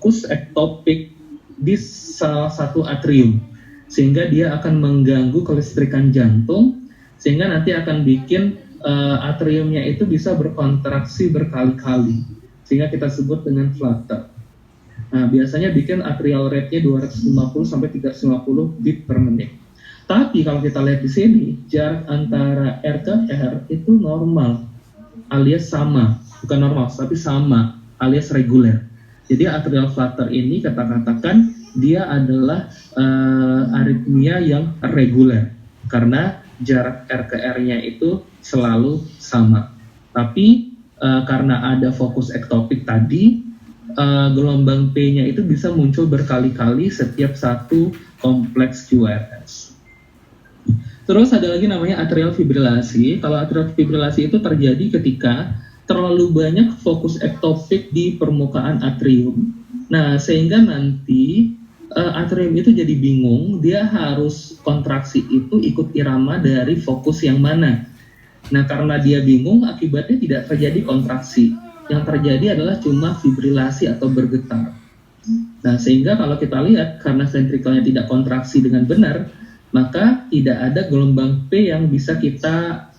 fokus ektopik di salah satu atrium, sehingga dia akan mengganggu kelistrikan jantung, sehingga nanti akan bikin atriumnya itu bisa berkontraksi berkali-kali, sehingga kita sebut dengan flutter. Nah, biasanya bikin atrial rate-nya 250 sampai 350 beat per menit. Tapi kalau kita lihat di sini, jarak antara R ke R itu normal, alias sama, bukan normal, tapi sama, alias reguler. Jadi atrial flutter ini kita katakan dia adalah aritmia yang reguler, karena jarak R ke R-nya itu selalu sama. Tapi karena ada fokus ektopik tadi, gelombang P-nya itu bisa muncul berkali-kali setiap satu kompleks QRS. Terus ada lagi namanya atrial fibrilasi. Kalau atrial fibrilasi itu terjadi ketika terlalu banyak fokus ektopik di permukaan atrium. Nah, sehingga nanti atrium itu jadi bingung, dia harus kontraksi itu ikut irama dari fokus yang mana. Nah, karena dia bingung, akibatnya tidak terjadi kontraksi. Yang terjadi adalah cuma fibrilasi atau bergetar. Nah, sehingga kalau kita lihat, karena ventrikelnya tidak kontraksi dengan benar, maka tidak ada gelombang P yang bisa kita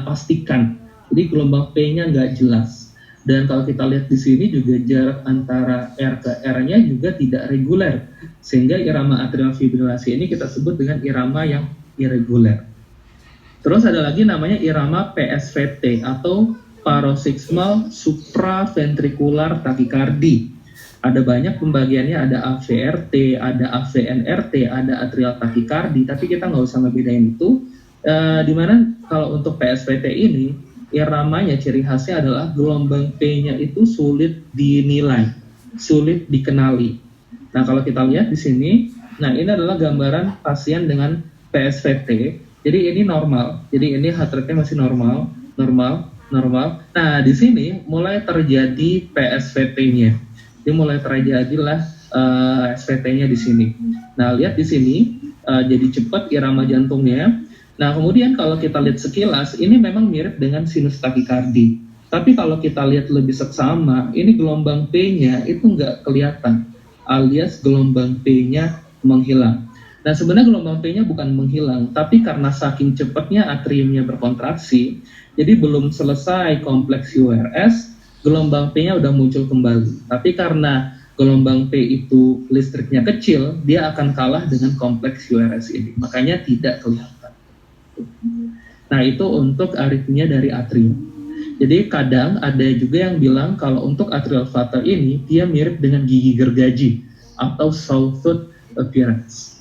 pastikan. Jadi gelombang P-nya nggak jelas. Dan kalau kita lihat di sini juga jarak antara R ke R-nya juga tidak reguler. Sehingga irama atrial fibrilasi ini kita sebut dengan irama yang irreguler. Terus ada lagi namanya irama PSVT atau paroxysmal supraventricular tachycardia. Ada banyak pembagiannya, ada AVRT, ada AVNRT, ada atrial tachycardia, tapi kita nggak usah ngebedain itu. Dimana kalau untuk PSVT ini, iramanya ciri khasnya adalah gelombang P-nya itu sulit dinilai, sulit dikenali. Nah, kalau kita lihat di sini, nah ini adalah gambaran pasien dengan PSVT. Jadi ini normal, jadi ini heart rate-nya masih normal. Nah, di sini mulai terjadi PSVT-nya. Jadi mulai terjadilah SVT-nya di sini. Nah, lihat di sini jadi cepat irama jantungnya. Nah, kemudian kalau kita lihat sekilas, ini memang mirip dengan sinus takikardi. Tapi kalau kita lihat lebih seksama, ini gelombang P-nya itu nggak kelihatan, alias gelombang P-nya menghilang. Nah, sebenarnya gelombang P-nya bukan menghilang, tapi karena saking cepatnya atriumnya berkontraksi, jadi belum selesai kompleks URS, gelombang P-nya udah muncul kembali. Tapi karena gelombang P itu listriknya kecil, dia akan kalah dengan kompleks URS ini. Makanya tidak kelihatan. Nah, itu untuk aritmia dari atrium. Jadi kadang ada juga yang bilang kalau untuk atrial flutter ini, dia mirip dengan gigi gergaji atau sawtooth appearance.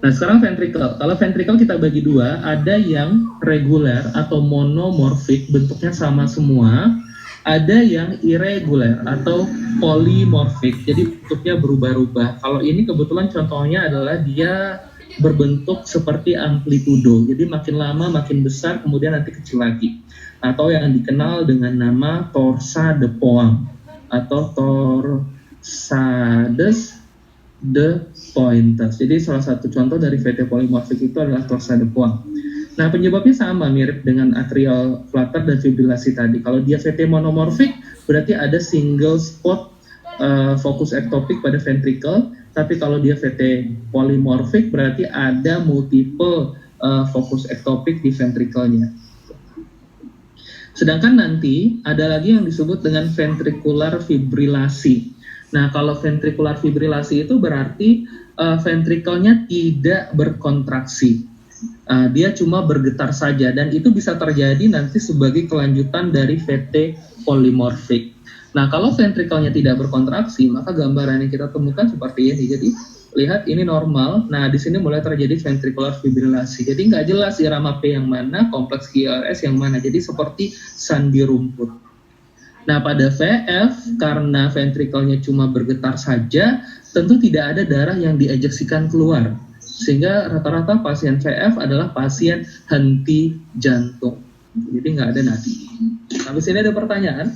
Nah, sekarang ventricle. Kalau ventricle kita bagi dua, ada yang reguler atau monomorfik, bentuknya sama semua. Ada yang irregular atau polymorphic, jadi bentuknya berubah-ubah. Kalau ini kebetulan contohnya adalah dia berbentuk seperti amplitudo, jadi makin lama makin besar, kemudian nanti kecil lagi. Atau yang dikenal dengan nama torsa de Pointes atau torsades de Pointes. Jadi salah satu contoh dari VT polymorphic itu adalah torsa de Pointes. Nah, penyebabnya sama, mirip dengan atrial flutter dan fibrilasi tadi. Kalau dia VT monomorphic, berarti ada single spot fokus ektopik pada ventricle. Tapi kalau dia VT polymorphic, berarti ada multiple fokus ektopik di ventricle-nya. Sedangkan nanti ada lagi yang disebut dengan ventricular fibrilasi. Nah, kalau ventricular fibrilasi itu berarti ventrikelnya tidak berkontraksi. Dia cuma bergetar saja, dan itu bisa terjadi nanti sebagai kelanjutan dari VT polymorphic. Nah, kalau ventrikelnya tidak berkontraksi, maka gambaran yang kita temukan seperti ini. Jadi, lihat ini normal. Nah, di sini mulai terjadi ventricular fibrilasi. Jadi, nggak jelas irama P yang mana, kompleks QRS yang mana. Jadi, seperti sandi rumput. Nah, pada VF, karena ventrikelnya cuma bergetar saja, tentu tidak ada darah yang diejeksikan keluar. Sehingga rata-rata pasien VF adalah pasien henti jantung. Jadi nggak ada nadi. Habis ini ada pertanyaan?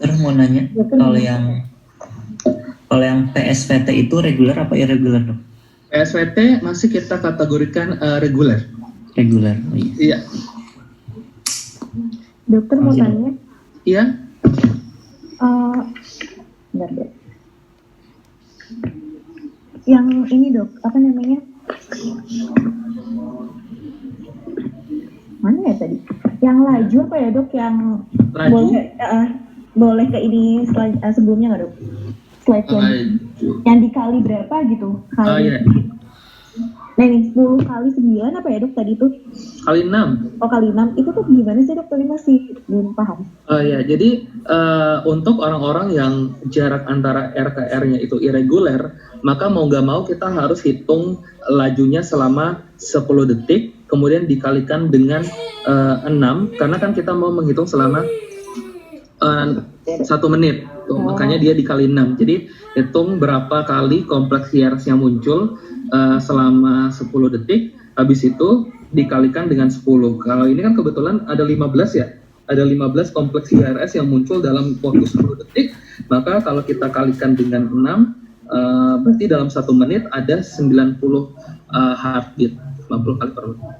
Terus mau nanya, kalau yang PSVT itu reguler apa irregular, dok? PSVT masih kita kategorikan reguler. Reguler, oh iya. Iya. Dokter mau tanya? Iya. Yang ini dok, apa namanya? Mana ya tadi? Yang laju apa ya dok? Yang Laju? boleh ke ini sebelumnya nggak dok? Slide yang dikali berapa gitu? Iya. Nah ini 10 kali 9 apa ya dok tadi tuh? Kali 6. Oh kali 6, itu tuh gimana sih dok? Tadi masih belum paham. Ya, jadi untuk orang-orang yang jarak antara R ke R-nya itu irregular, maka mau nggak mau kita harus hitung lajunya selama 10 detik, kemudian dikalikan dengan 6, karena kan kita mau menghitung selama 1 menit. Tuh, makanya dia dikali 6. Jadi hitung berapa kali kompleks QRS yang muncul selama 10 detik, habis itu dikalikan dengan 10. Kalau ini kan kebetulan ada 15 ya. Ada 15 kompleks QRS yang muncul dalam waktu 10 detik, maka kalau kita kalikan dengan 6, berarti dalam 1 menit ada 90 heartbeat, 50 kali per menit.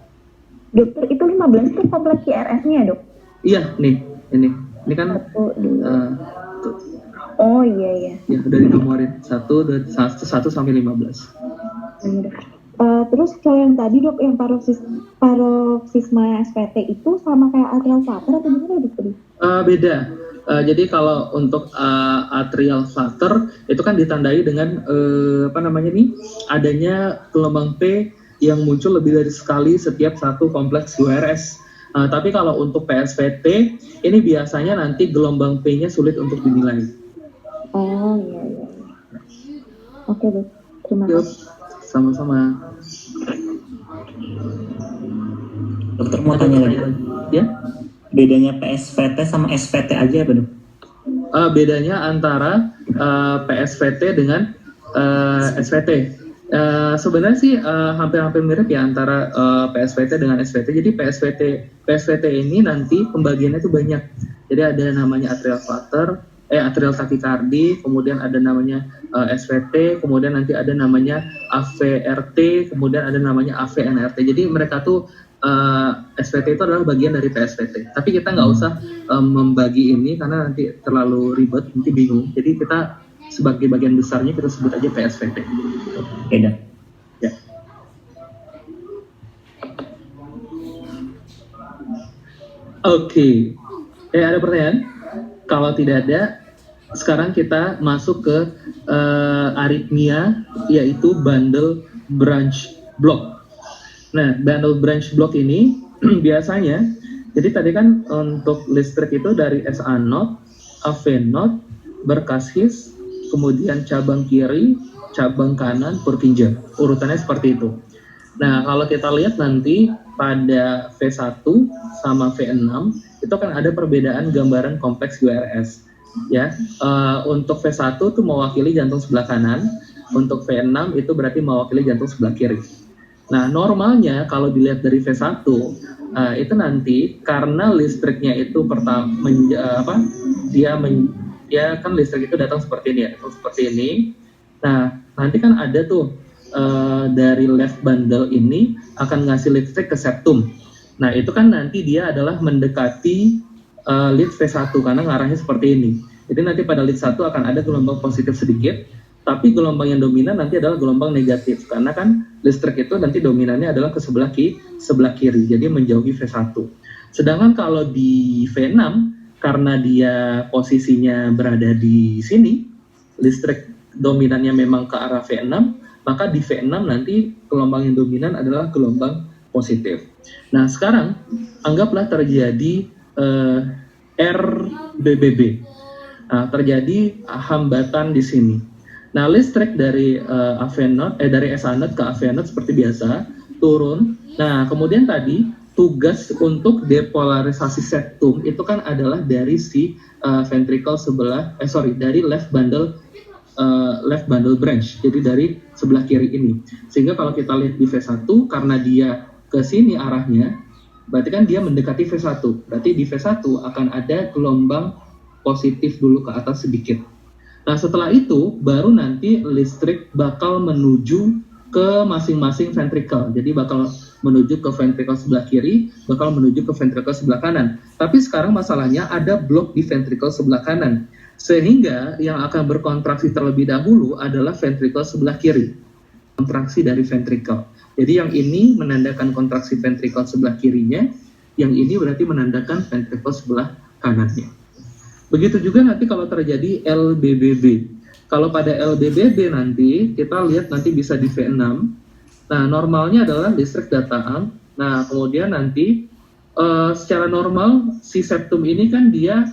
Dokter, itu 15 itu kompleks QRS-nya ya dok? Iya, nih, ini kan oh iya. Ya, udah dinomorin 1 sampai 15. Terus kalau yang tadi dok, yang paroxysma SPT itu sama kayak atrial flutter atau gimana dok? Beda. Jadi kalau untuk atrial flutter itu kan ditandai dengan adanya gelombang P yang muncul lebih dari sekali setiap satu kompleks QRS. Tapi kalau untuk PSVT ini biasanya nanti gelombang P-nya sulit untuk dinilai. Oh iya. Oke dok, terima kasih. Sama-sama. Dokter mau tanya lagi. Ya? Bedanya PSVT sama SVT aja apa dok? Bedanya antara PSVT dengan SVT. Sebenarnya sih hampir-hampir mirip ya antara PSVT dengan SVT. Jadi PSVT ini nanti pembagiannya itu banyak. Jadi ada namanya atrial flutter, atrial tachycardia, kemudian ada namanya SVT, kemudian nanti ada namanya AVRT, kemudian ada namanya AVNRT. Jadi mereka tuh SVT itu adalah bagian dari PSVT. Tapi kita nggak usah membagi ini karena nanti terlalu ribet, nanti bingung. Jadi kita sebagai bagian besarnya kita sebut aja PSVT. Beda. Ya. Oke. Ada pertanyaan? Kalau tidak ada, sekarang kita masuk ke aritmia, yaitu bundle branch block. Nah, bundle branch block ini biasanya, jadi tadi kan untuk listrik itu dari SA node, AV node, berkasis, kemudian cabang kiri, cabang kanan, Purkinje. Urutannya seperti itu. Nah, kalau kita lihat nanti pada V1 sama V6, itu kan ada perbedaan gambaran kompleks QRS. Ya, untuk V1 itu mewakili jantung sebelah kanan, untuk V6 itu berarti mewakili jantung sebelah kiri. Nah, normalnya kalau dilihat dari V1 itu nanti karena listriknya itu dia kan listrik itu datang seperti ini ya, seperti ini. Nah, nanti kan ada tuh dari left bundle ini akan ngasih listrik ke septum. Nah, itu kan nanti dia adalah mendekati lead V1 karena ngarahnya seperti ini. Jadi nanti pada lead 1 akan ada gelombang positif sedikit, tapi gelombang yang dominan nanti adalah gelombang negatif karena kan listrik itu nanti dominannya adalah ke sebelah kiri, jadi menjauhi V1. Sedangkan kalau di V6 karena dia posisinya berada di sini, listrik dominannya memang ke arah V6, maka di V6 nanti gelombang yang dominan adalah gelombang positif. Nah, sekarang anggaplah terjadi RBBB. Nah, terjadi hambatan di sini. Nah, listrik dari dari SA node ke AV node seperti biasa turun. Nah, kemudian tadi tugas untuk depolarisasi septum itu kan adalah dari si ventricle dari left bundle branch. Jadi dari sebelah kiri ini. Sehingga kalau kita lihat di V1 karena dia ke sini arahnya, berarti kan dia mendekati V1. Berarti di V1 akan ada gelombang positif dulu ke atas sedikit. Nah, setelah itu baru nanti listrik bakal menuju ke masing-masing ventricle. Jadi bakal menuju ke ventricle sebelah kiri, bakal menuju ke ventricle sebelah kanan. Tapi sekarang masalahnya ada blok di ventricle sebelah kanan. Sehingga yang akan berkontraksi terlebih dahulu adalah ventricle sebelah kiri. kontraksi dari ventricle. Jadi yang ini menandakan kontraksi ventricle sebelah kirinya, yang ini berarti menandakan ventricle sebelah kanannya. Begitu juga nanti kalau terjadi LBBB. Kalau pada LBBB nanti, kita lihat nanti bisa di V6. Nah, normalnya adalah listrik dataan. Nah, kemudian nanti secara normal si septum ini kan dia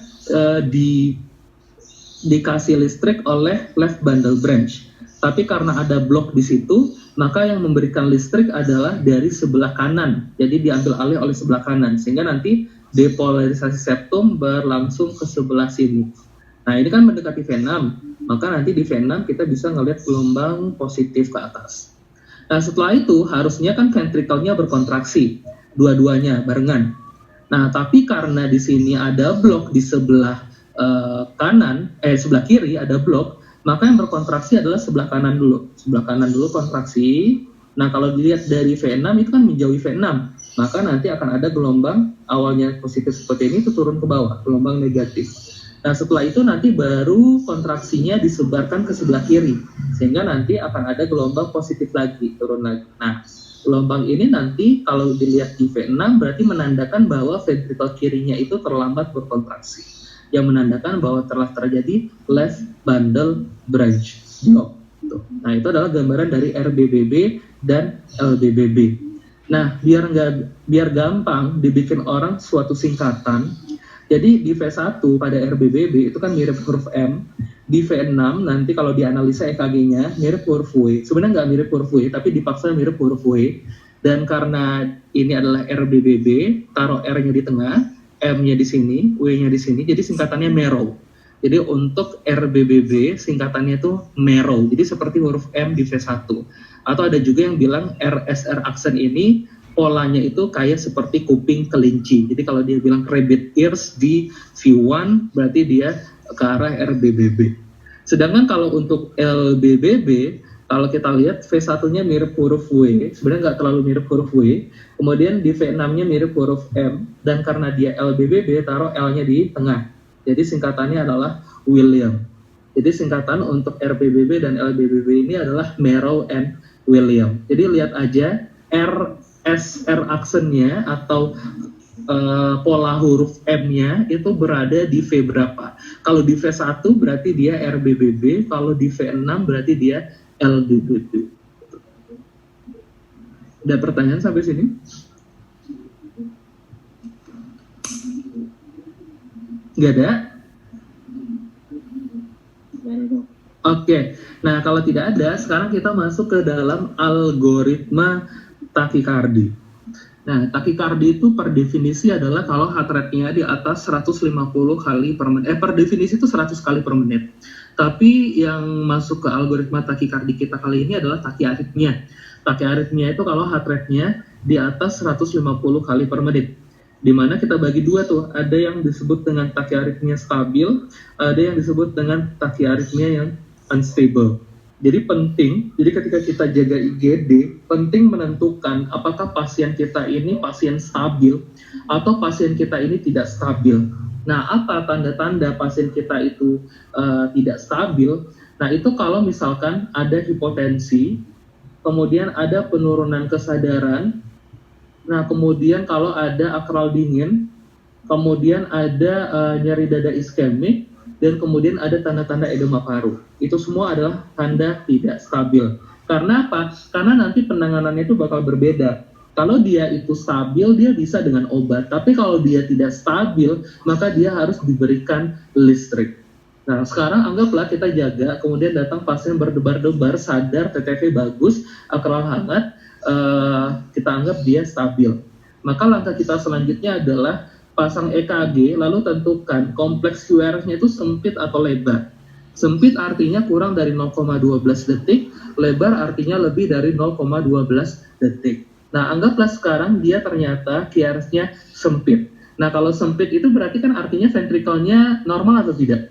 dikasih listrik oleh left bundle branch. Tapi karena ada blok di situ, maka yang memberikan listrik adalah dari sebelah kanan. Jadi diambil alih oleh sebelah kanan, sehingga nanti depolarisasi septum berlangsung ke sebelah sini. Nah, ini kan mendekati V6, maka nanti di V6 kita bisa ngelihat gelombang positif ke atas. Nah, setelah itu harusnya kan ventricle-nya berkontraksi, dua-duanya barengan. Nah, tapi karena di sini ada blok di sebelah sebelah kiri ada blok, maka yang berkontraksi adalah sebelah kanan dulu. Sebelah kanan dulu kontraksi. Nah, kalau dilihat dari V6 itu kan menjauhi V6, maka nanti akan ada gelombang awalnya positif seperti ini itu turun ke bawah, gelombang negatif. Nah, setelah itu nanti baru kontraksinya disebarkan ke sebelah kiri, sehingga nanti akan ada gelombang positif lagi, turun lagi. Nah, gelombang ini nanti kalau dilihat di V6 berarti menandakan bahwa ventricle kirinya itu terlambat berkontraksi, yang menandakan bahwa telah terjadi left bundle branch block. Nah, itu adalah gambaran dari RBBB dan LBBB. Nah, biar gampang dibikin orang suatu singkatan. Jadi di V1 pada RBBB itu kan mirip huruf M, di V6 nanti kalau dianalisa EKG-nya mirip huruf W. Sebenarnya nggak mirip huruf W, tapi dipaksa mirip huruf W. Dan karena ini adalah RBBB, taruh R-nya di tengah, M-nya di sini, W-nya di sini, jadi singkatannya MEROW. Jadi untuk RBBB singkatannya itu MEROW, jadi seperti huruf M di V1. Atau ada juga yang bilang RSR aksen ini polanya itu kayak seperti kuping kelinci. Jadi kalau dia bilang rabbit ears di V1 berarti dia ke arah RBBB. Sedangkan kalau untuk LBBB, kalau kita lihat V1-nya mirip huruf W, sebenarnya nggak terlalu mirip huruf W. Kemudian di V6-nya mirip huruf M, dan karena dia LBBB, taruh L-nya di tengah. Jadi singkatannya adalah William. Jadi singkatan untuk RBBB dan LBBB ini adalah Merrow and William. Jadi lihat aja RSR aksennya atau pola huruf M-nya itu berada di V berapa. Kalau di V1 berarti dia RBBB, kalau di V6 berarti dia LBBB. Ada pertanyaan sampai sini? Nggak ada? Oke, nah kalau tidak ada, sekarang kita masuk ke dalam algoritma takikardi. Nah, takikardi itu per definisi adalah kalau heart rate-nya di atas 150 kali per menit. Per definisi itu 100 kali per menit. Tapi yang masuk ke algoritma takikardi kita kali ini adalah takiaritmia. Takiaritmia itu kalau heart rate-nya di atas 150 kali per menit. Di mana kita bagi dua tuh, ada yang disebut dengan takiaritmia stabil, ada yang disebut dengan takiaritmia yang unstable. Jadi penting, jadi ketika kita jaga IGD, penting menentukan apakah pasien kita ini pasien stabil atau pasien kita ini tidak stabil. Nah, apa tanda-tanda pasien kita itu tidak stabil? Nah, itu kalau misalkan ada hipotensi, kemudian ada penurunan kesadaran, nah kemudian kalau ada akral dingin, kemudian ada nyeri dada iskemik, dan kemudian ada tanda-tanda edema paru. Itu semua adalah tanda tidak stabil. Karena apa? Karena nanti penanganannya itu bakal berbeda. Kalau dia itu stabil, dia bisa dengan obat. Tapi kalau dia tidak stabil, maka dia harus diberikan listrik. Nah, sekarang anggaplah kita jaga, kemudian datang pasien berdebar-debar, sadar, TTV bagus, akral hangat, kita anggap dia stabil. Maka langkah kita selanjutnya adalah pasang EKG, lalu tentukan kompleks QRS-nya itu sempit atau lebar. Sempit artinya kurang dari 0,12 detik, lebar artinya lebih dari 0,12 detik. Nah, anggaplah sekarang dia ternyata QRS-nya sempit. Nah, kalau sempit itu berarti kan artinya ventrikelnya normal atau tidak?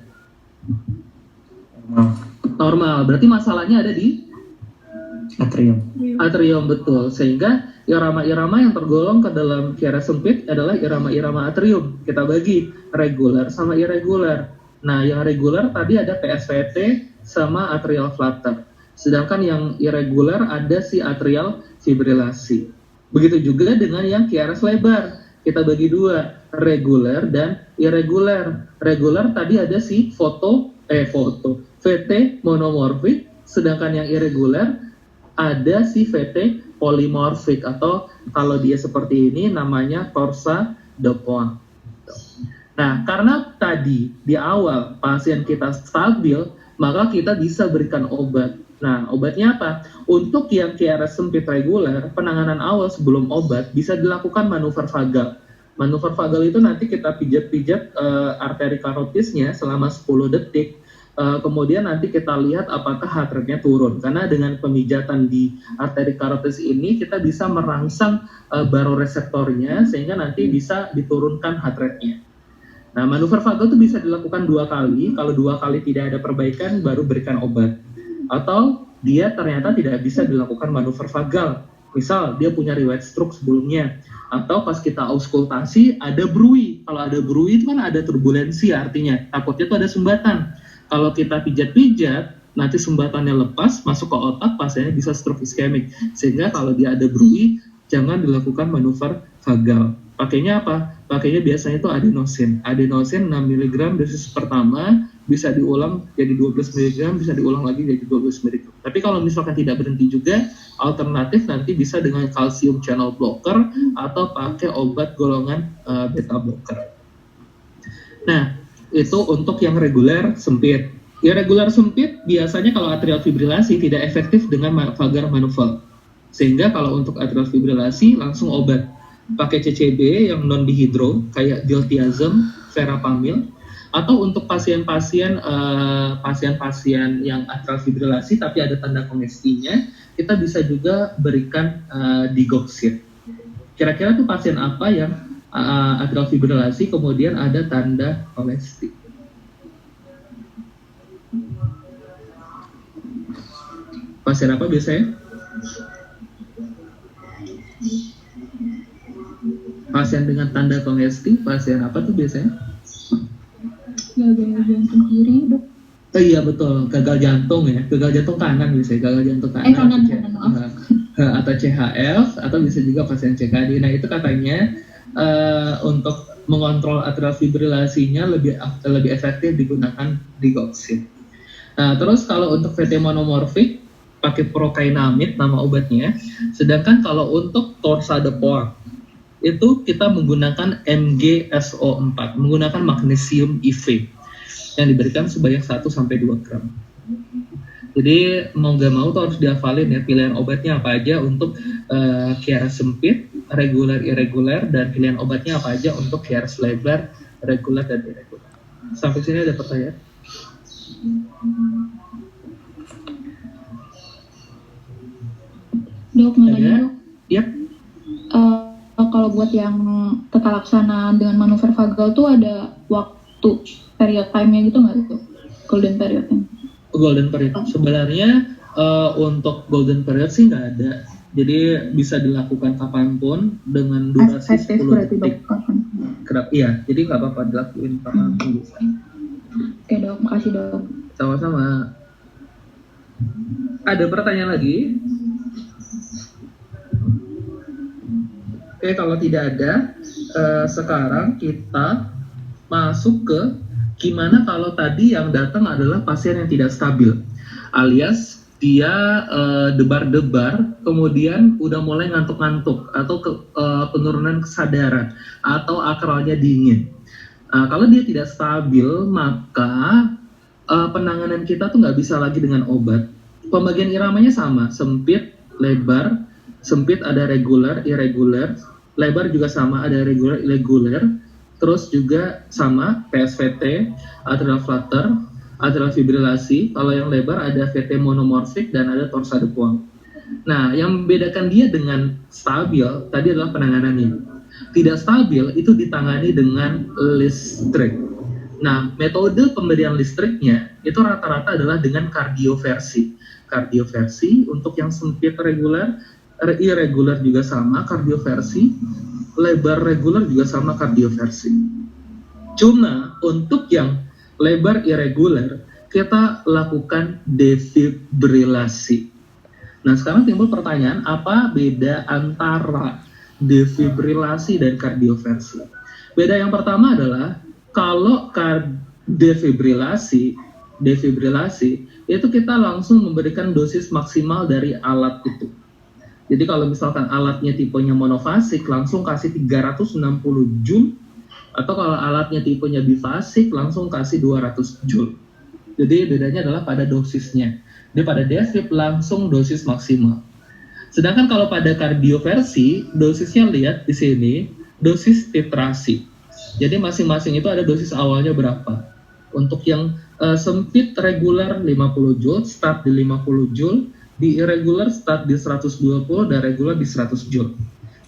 Normal. Berarti masalahnya ada di atrium, betul. Sehingga irama-irama yang tergolong ke dalam QRS sempit adalah irama-irama atrium. Kita bagi reguler sama irregular. Nah, yang reguler tadi ada PSVT sama atrial flutter. Sedangkan yang irregular ada si atrial fibrilasi. Begitu juga dengan yang QRS lebar. Kita bagi dua, reguler dan irregular. Regular tadi ada si VT monomorfik, sedangkan yang irregular ada si VT polymorfik, atau kalau dia seperti ini namanya torsa de Pointes. Nah, karena tadi di awal pasien kita stabil, maka kita bisa berikan obat. Nah, obatnya apa? Untuk yang QRS sempit reguler, penanganan awal sebelum obat bisa dilakukan manuver vagal. Manuver vagal itu nanti kita pijat-pijat arteri karotisnya selama 10 detik. Kemudian nanti kita lihat apakah heart rate-nya turun. Karena dengan pemijatan di arteri karotis ini, kita bisa merangsang baroreseptornya sehingga nanti bisa diturunkan heart rate-nya. Nah, manuver vagal itu bisa dilakukan 2 kali. Kalau 2 kali tidak ada perbaikan, baru berikan obat. Atau dia ternyata tidak bisa dilakukan manuver vagal. Misal dia punya riwayat stroke sebelumnya, atau pas kita auskultasi ada bruit. Kalau ada bruit itu kan ada turbulensi, artinya takutnya itu ada sumbatan. Kalau kita pijat-pijat, nanti sumbatannya lepas masuk ke otak, pasiennya bisa stroke iskemik. Sehingga kalau dia ada bruit, jangan dilakukan manuver vagal. Pakainya apa? Pakainya biasanya itu adenosin. Adenosin 6 mg dosis pertama, bisa diulang jadi 12 mg, bisa diulang lagi jadi 12 mg. Tapi kalau misalkan tidak berhenti juga, alternatif nanti bisa dengan calcium channel blocker atau pakai obat golongan beta blocker. Nah, itu untuk yang reguler sempit. Irregular sempit biasanya kalau atrial fibrilasi tidak efektif dengan vagal manuver. Sehingga kalau untuk atrial fibrilasi langsung obat. Pakai CCB yang non dihidro kayak diltiazem, verapamil, atau untuk pasien-pasien yang atrial fibrilasi tapi ada tanda kongestinya, kita bisa juga berikan digoxin. Kira-kira tuh pasien apa yang atrial fibrilasi kemudian ada tanda kongesti? Pasien apa biasanya? Pasien dengan tanda kongesti, pasien apa tuh biasanya? Gagal jantung kiri, Dok. Oh iya betul, gagal jantung ya, gagal jantung kanan biasanya, gagal jantung kanan, atau CHF, atau bisa juga pasien CKD. Nah itu katanya untuk mengontrol atrial fibrilasinya lebih efektif digunakan digoxin. Nah terus kalau untuk VT monomorfik pakai prokainamid nama obatnya, sedangkan kalau untuk torsa de Pointes itu kita menggunakan MgSO4, menggunakan magnesium IV yang diberikan sebanyak 1-2 gram. Jadi mau nggak mau tuh harus dihafalin ya pilihan obatnya apa aja untuk QRS sempit, reguler, irregular, dan pilihan obatnya apa aja untuk QRS lebar, reguler, dan irregular. Sampai sini ada pertanyaan? Dok, nanya dok. Yap. Kalau buat yang tata laksana dengan manuver vagal tuh ada waktu period time-nya gitu nggak tuh? Golden period-nya? Golden period. Sebenarnya untuk golden period sih nggak ada. Jadi bisa dilakukan kapanpun dengan durasi 10 detik. Iya, jadi nggak apa-apa dilakuin kapanpun bisa. Oke dok, makasih dok. Sama-sama. Ada pertanyaan lagi? Oke, kalau tidak ada, sekarang kita masuk ke gimana kalau tadi yang datang adalah pasien yang tidak stabil, alias dia debar-debar, kemudian udah mulai ngantuk-ngantuk atau penurunan kesadaran atau akralnya dingin. Kalau dia tidak stabil, maka penanganan kita tuh nggak bisa lagi dengan obat. Pembagian iramanya sama, sempit, lebar. Sempit ada regular, irregular, lebar juga sama ada regular, irregular, terus juga sama PSVT, atrial flutter, atrial fibrilasi. Kalau yang lebar ada VT monomorfik dan ada torsa de Pointes. Nah, yang membedakan dia dengan stabil tadi adalah penanganannya. Tidak stabil itu ditangani dengan listrik. Nah, metode pemberian listriknya itu rata-rata adalah dengan kardioversi. Kardioversi untuk yang sempit regular, irregular juga sama kardioversi, lebar regular juga sama kardioversi. Cuma untuk yang lebar irregular kita lakukan defibrilasi. Nah, sekarang timbul pertanyaan, apa beda antara defibrilasi dan kardioversi? Beda yang pertama adalah, kalau defibrilasi itu kita langsung memberikan dosis maksimal dari alat itu. Jadi kalau misalkan alatnya tipenya monofasik, langsung kasih 360 Joule, atau kalau alatnya tipenya bifasik, langsung kasih 200 Joule. Jadi bedanya adalah pada dosisnya. Jadi pada defib langsung dosis maksimal. Sedangkan kalau pada kardioversi, dosisnya lihat di sini, dosis titrasi. Jadi masing-masing itu ada dosis awalnya berapa. Untuk yang sempit reguler 50 Joule, start di 50 Joule, di irregular start di 120 dan regular di 100 Joule.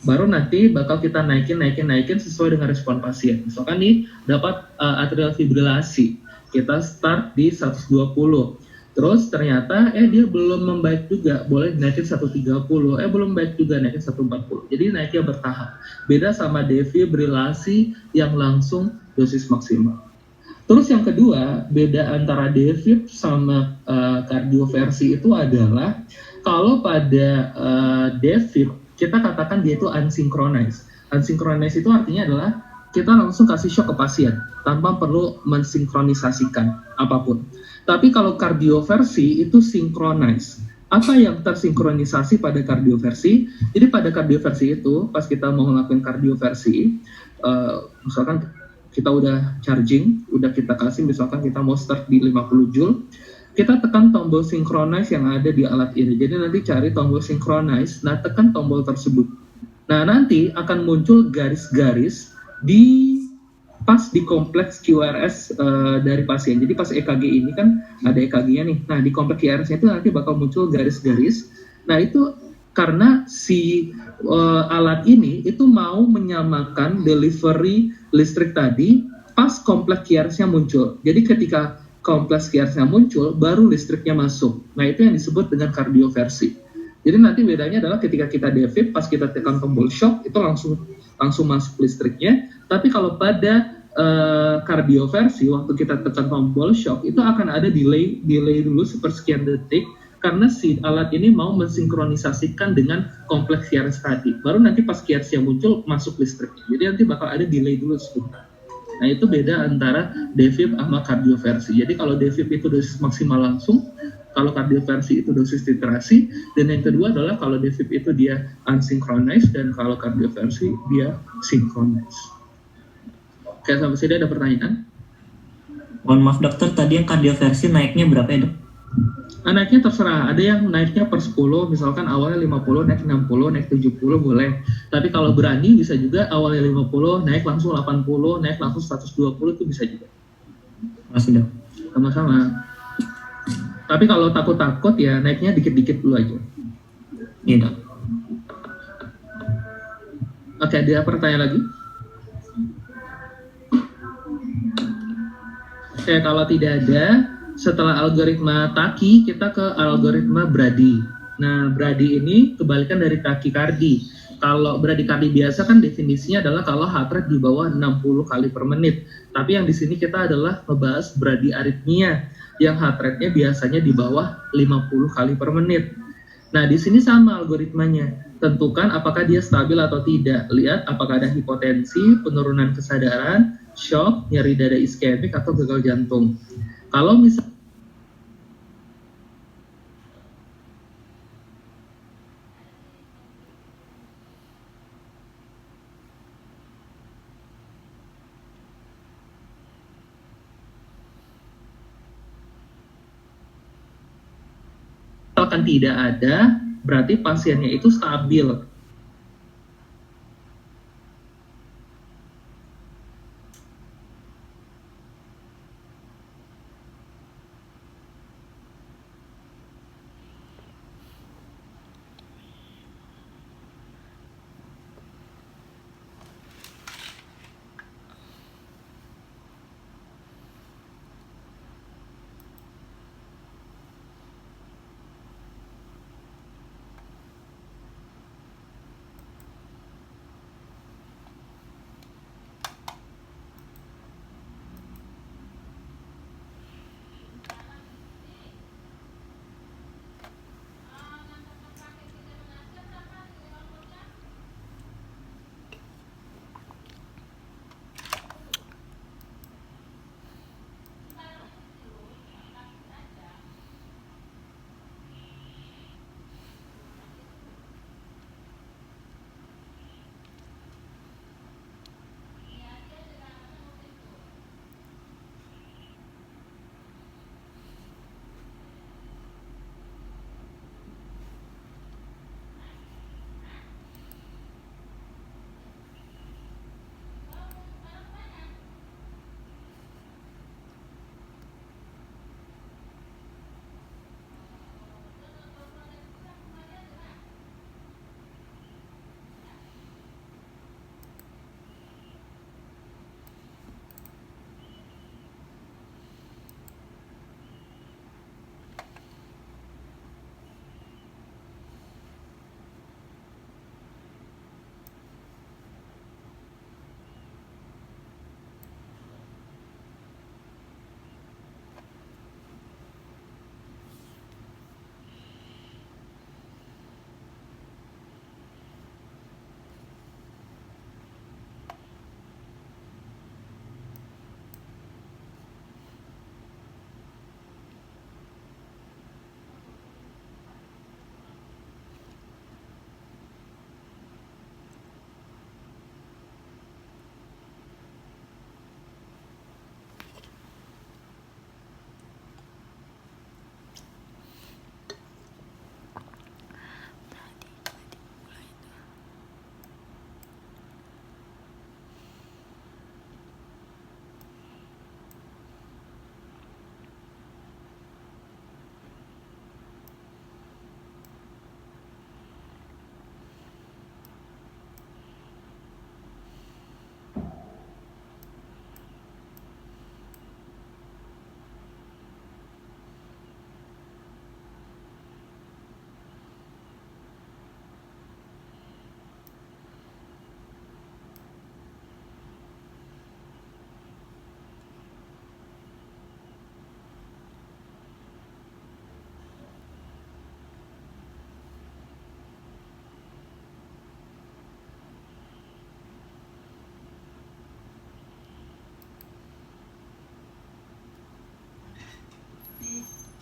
Baru nanti bakal kita naikin sesuai dengan respon pasien. Misalkan nih dapat atrial fibrilasi, kita start di 120. Terus ternyata dia belum membaik juga, boleh naikin 130, belum baik juga, naikin 140. Jadi naiknya bertahap. Beda sama defibrilasi yang langsung dosis maksimal. Terus yang kedua, beda antara defib sama kardioversi itu adalah, kalau pada defib kita katakan dia itu unsynchronized. Unsynchronized itu artinya adalah kita langsung kasih shock ke pasien tanpa perlu mensinkronisasikan apapun. Tapi kalau kardioversi itu synchronized. Apa yang tersinkronisasi pada kardioversi? Jadi pada kardioversi itu, pas kita mau ngelakuin kardioversi, misalkan kita udah charging, udah kita kasih, misalkan kita mau start di 50 Joule, kita tekan tombol synchronize yang ada di alat ini. Jadi nanti cari tombol synchronize, nah tekan tombol tersebut. Nah nanti akan muncul garis-garis pas di kompleks QRS dari pasien. Jadi pas EKG ini kan ada EKG-nya nih. Nah di kompleks QRS itu nanti bakal muncul garis-garis. Nah itu karena si alat ini itu mau menyamakan delivery listrik tadi pas kompleks QRS-nya muncul. Jadi ketika kompleks QRS-nya muncul, baru listriknya masuk. Nah itu yang disebut dengan kardioversi. Jadi nanti bedanya adalah ketika kita defib, pas kita tekan tombol shock, itu langsung masuk listriknya. Tapi kalau pada kardioversi, waktu kita tekan tombol shock, itu akan ada delay dulu sepersekian detik, karena si alat ini mau mensinkronisasikan dengan kompleks QRS tadi. Baru nanti pas QRS yang muncul, masuk listriknya. Jadi nanti bakal ada delay dulu sebentar. Nah itu beda antara defib sama kardioversi. Jadi kalau defib itu dosis maksimal langsung, kalau kardioversi itu dosis titrasi, dan yang kedua adalah kalau defib itu dia unsynchronized, dan kalau kardioversi dia synchronized. Oke, sampai sini ada pertanyaan? Mohon maaf dokter, tadi yang kardioversi naiknya berapa ya dok? Naiknya terserah, ada yang naiknya per 10, misalkan awalnya 50, naik 60, naik 70 boleh. Tapi kalau berani bisa juga awalnya 50, naik langsung 80, naik langsung 120 itu bisa juga. Masih dok. Sama-sama. Tapi kalau takut-takut ya naiknya dikit-dikit dulu aja. Iya dok. Oke, ada pertanyaan lagi? Oke, kalau tidak ada, setelah algoritma Taki, kita ke algoritma Brady. Nah, Brady ini kebalikan dari takikardi. Kalau bradikardi biasa kan definisinya adalah kalau heart rate di bawah 60 kali per menit. Tapi yang di sini kita adalah membahas bradyaritmia, yang heart rate-nya biasanya di bawah 50 kali per menit. Nah, di sini sama algoritmanya. Tentukan apakah dia stabil atau tidak. Lihat apakah ada hipotensi, penurunan kesadaran, shock, nyeri dada iskemik, atau gagal jantung. Kalau misalkan tidak ada, berarti pasiennya itu stabil.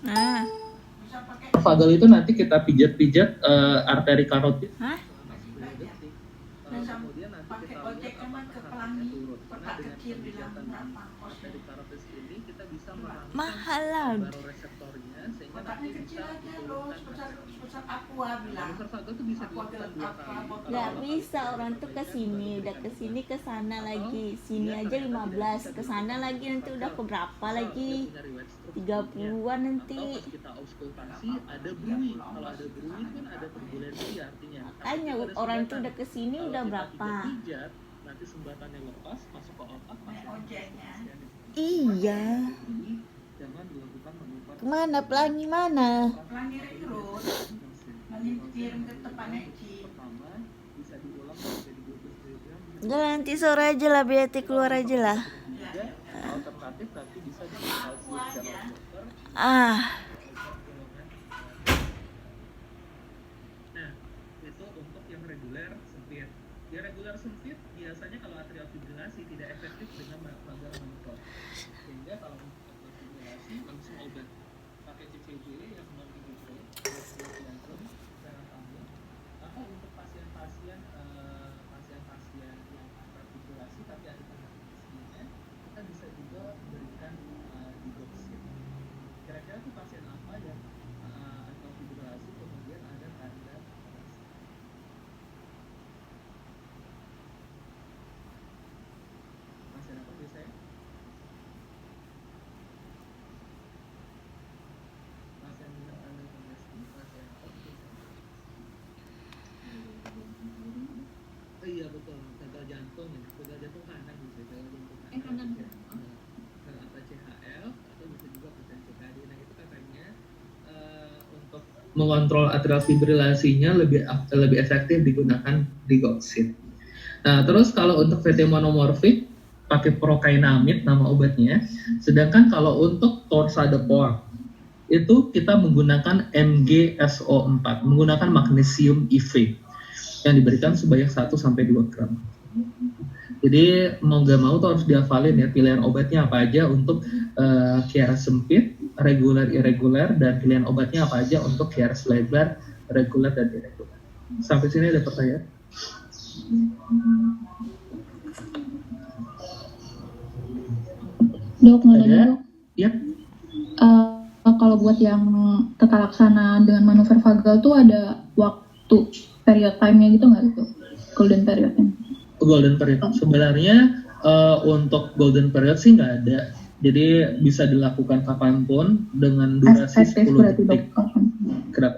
Nah, Vagal itu nanti kita pijat-pijat arteri karotid. hah? Kemudian nanti kita lihat apakah harusnya turun. Karena dengan pemijatan arteri karotid ini kita bisa merangsang Mahal lah. baroreseptornya sehingga nanti bisa diturunkan. Manuver vagal itu bisa dilakukan 2 kali. Nggak bisa, orang tuh ke sini, udah ke sini ke sana lagi. Sini aja 15, ke sana lagi nanti udah ke berapa lagi? 30-an nanti. Atau pas kita auskultasi ada brewing. Kalau ada brewing kan ada turbulensi artinya. Makanya orang tuh udah ke sini udah berapa? Pijat, nanti sumbatannya lepas masuk ke otak Iya. jangan dilakukan manuver. Kemana pelangi mana? Pertama bisa diulang menjadi 12 miligram. Enggak, nanti sore aja lah, BT keluar aja lah. Alternatif nanti bisa dikalkulasi secara dokter. Ah, Nah, itu untuk yang reguler sempit. Yang reguler sempit biasanya kalau atrial fibrilasi tidak efektif dengan vagal manuver. Sehingga kalau untuk atrial fibrilasi langsung obat pakai CCJ yang non inhibitory, atau untuk pasien-pasien yang atrial fibrilasi tapi ada tanda kondisinya, kita bisa juga berikan digoxin. Kira-kira tuh pasien apa yang atrial fibrilasi kemudian ada tanda pasien apa biasanya? Pasien dengan tanda kondisi, pasien apa biasanya? Iya betul, gagal jantung ya, gagal jantung kanan bisa, gagal jantung kanan. Atau CHL atau bisa juga pasien CKD. Nah itu katanya untuk mengontrol atrial fibrilasinya lebih efektif digunakan digoxin. Nah terus kalau untuk VT monomorfik pakai prokainamid nama obatnya. Sedangkan kalau untuk torsadepor itu kita menggunakan MgSO4, menggunakan magnesium IV yang diberikan sebanyak 1-2 gram. Jadi mau gak mau tuh harus dihafalin ya pilihan obatnya apa aja untuk QRS sempit, reguler, irregular, dan pilihan obatnya apa aja untuk QRS lebar, reguler, dan irregular. Sampai sini ada pertanyaan? Dok, mau nanya dok. Yap. Kalau buat yang tata laksana dengan manuver vagal tuh ada waktu period time-nya gitu nggak tuh? Golden period-nya? Golden period. Sebenarnya untuk golden period sih nggak ada. Jadi bisa dilakukan kapanpun dengan durasi 10 detik.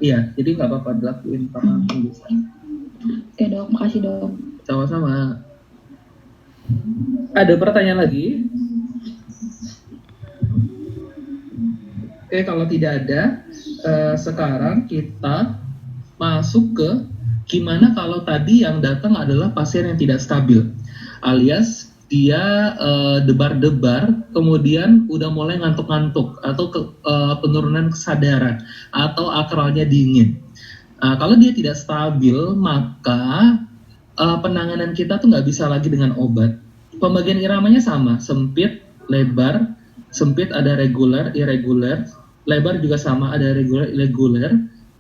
Iya, jadi nggak apa-apa dilakuin kapanpun bisa. Oke dok, makasih dok. Sama-sama. Ada pertanyaan lagi? Oke, kalau tidak ada, sekarang kita masuk ke gimana kalau tadi yang datang adalah pasien yang tidak stabil, alias dia debar-debar, kemudian udah mulai ngantuk-ngantuk atau penurunan kesadaran atau akralnya dingin. Kalau dia tidak stabil, maka penanganan kita tuh nggak bisa lagi dengan obat. Pembagian iramanya sama, sempit, lebar, sempit ada reguler, irregular, lebar juga sama ada reguler, irregular.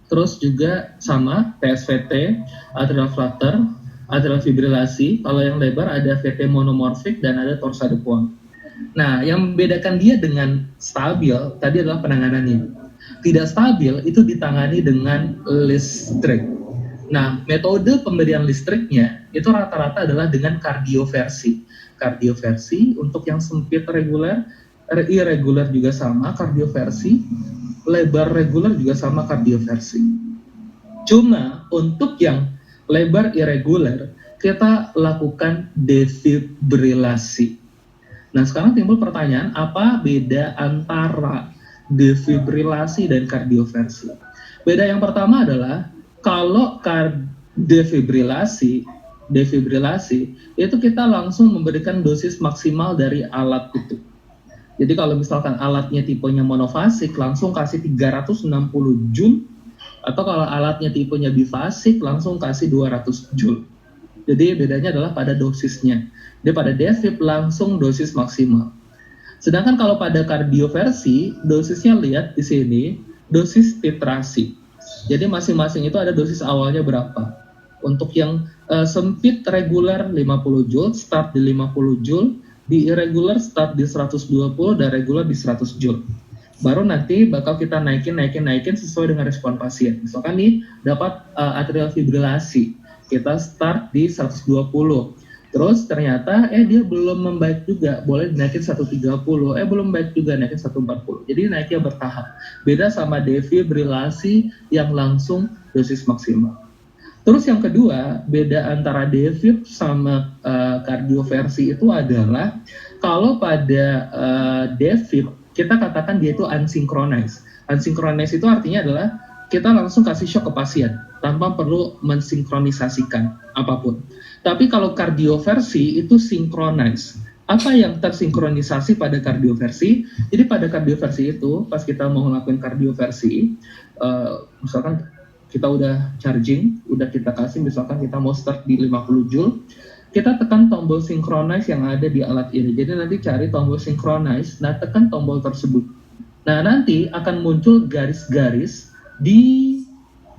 Terus juga sama PSVT, atrial flutter, atrial fibrilasi. Kalau yang lebar ada VT monomorfik dan ada torsadepois. Nah, yang membedakan dia dengan stabil tadi adalah penanganannya. Tidak stabil itu ditangani dengan listrik. Nah, metode pemberian listriknya itu rata-rata adalah dengan kardioversi. Kardioversi untuk yang sempit reguler, irregular juga sama kardioversi. Lebar reguler juga sama kardioversi. Cuma untuk yang lebar irregular kita lakukan defibrilasi. Nah sekarang timbul pertanyaan, apa beda antara defibrilasi dan kardioversi? Beda yang pertama adalah kalau defibrilasi itu kita langsung memberikan dosis maksimal dari alat itu. Jadi kalau misalkan alatnya tipenya monofasik, langsung kasih 360 joule, atau kalau alatnya tipenya bifasik, langsung kasih 200 joule. Jadi bedanya adalah pada dosisnya. Dia pada defib langsung dosis maksimal. Sedangkan kalau pada kardioversi, dosisnya lihat di sini, dosis titrasi. Jadi masing-masing itu ada dosis awalnya berapa. Untuk yang sempit reguler 50 joule, start di 50 joule, di irregular start di 120 dan regular di 100 joule. Baru nanti bakal kita naikin sesuai dengan respon pasien. Misalkan nih dapat atrial fibrilasi, kita start di 120. Terus ternyata dia belum membaik juga, boleh dinaikin 130. Belum baik juga, naikin 140. Jadi naiknya bertahap. Beda sama defibrilasi yang langsung dosis maksimal. Terus yang kedua, beda antara defib sama kardioversi itu adalah kalau pada defib kita katakan dia itu unsynchronized. Unsynchronized itu artinya adalah kita langsung kasih shock ke pasien tanpa perlu mensinkronisasikan apapun. Tapi kalau kardioversi itu synchronized. Apa yang tersinkronisasi pada kardioversi? Jadi pada kardioversi itu pas kita mau ngelakuin kardioversi, misalkan kita udah charging, udah kita kasih, misalkan kita mau start di 50 joule, kita tekan tombol synchronize yang ada di alat ini. Jadi nanti cari tombol synchronize, nah tekan tombol tersebut. Nah nanti akan muncul garis-garis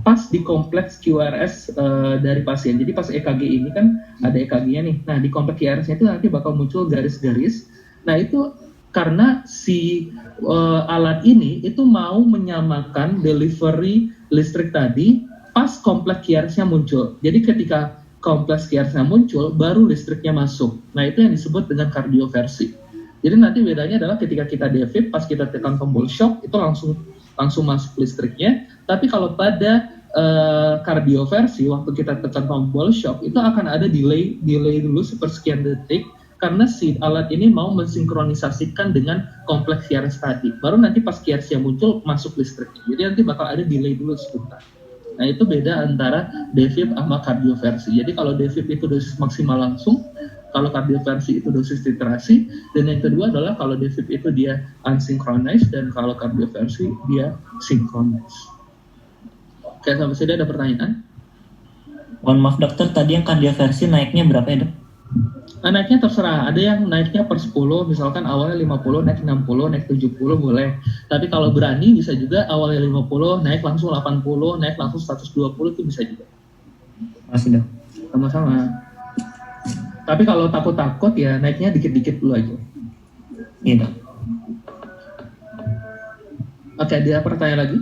pas di kompleks QRS dari pasien. Jadi pas EKG ini kan ada EKG-nya nih. Nah di kompleks QRS-nya itu nanti bakal muncul garis-garis. Nah itu karena si alat ini itu mau menyamakan delivery listrik tadi pas kompleks QRS-nya muncul. Jadi ketika kompleks QRS-nya muncul, baru listriknya masuk. Nah, itu yang disebut dengan kardioversi. Jadi nanti bedanya adalah ketika kita defib, pas kita tekan tombol shock, itu langsung masuk listriknya. Tapi kalau pada kardioversi, waktu kita tekan tombol shock, itu akan ada delay dulu sepersekian detik, karena si alat ini mau mensinkronisasikan dengan kompleks QRS tadi. Baru nanti pas QRS-nya muncul, masuk listriknya. Jadi nanti bakal ada delay dulu sebentar. Nah itu beda antara defib sama kardioversi. Jadi kalau defib itu dosis maksimal langsung, kalau kardioversi itu dosis titrasi, dan yang kedua adalah kalau defib itu dia unsynchronized, dan kalau kardioversi dia synchronized. Oke, sampai sini ada pertanyaan? Mohon maaf dokter, tadi yang kardioversi naiknya berapa ya dok? Naiknya terserah, ada yang naiknya per 10, misalkan awalnya 50, naik 60, naik 70 boleh. Tapi kalau berani bisa juga awalnya 50, naik langsung 80, naik langsung 120 itu bisa juga. Masih dok. Sama-sama. Tapi kalau takut-takut ya naiknya dikit-dikit dulu aja. Iya dok. Oke, ada pertanyaan lagi?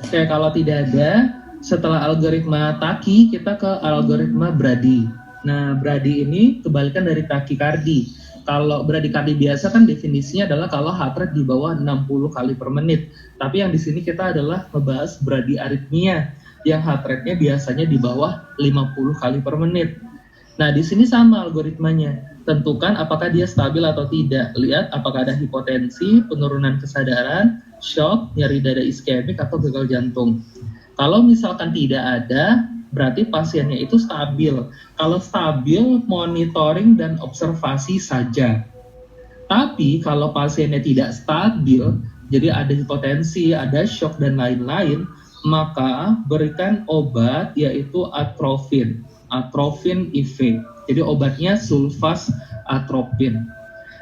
Oke, kalau tidak ada, setelah algoritma Taki, kita ke algoritma Brady. Nah, Brady ini kebalikan dari takikardi. Kalau bradikardi biasa kan definisinya adalah kalau heart rate di bawah 60 kali per menit. Tapi yang di sini kita adalah membahas bradyaritmia, yang heart rate-nya biasanya di bawah 50 kali per menit. Nah, di sini sama algoritmanya. Tentukan apakah dia stabil atau tidak. Lihat apakah ada hipotensi, penurunan kesadaran, shock, nyeri dada iskemik, atau gagal jantung. Kalau misalkan tidak ada, berarti pasiennya itu stabil. Kalau stabil, monitoring dan observasi saja. Tapi kalau pasiennya tidak stabil, jadi ada hipotensi, ada shock dan lain-lain, maka berikan obat yaitu atropin IV. Jadi obatnya sulfas atropin.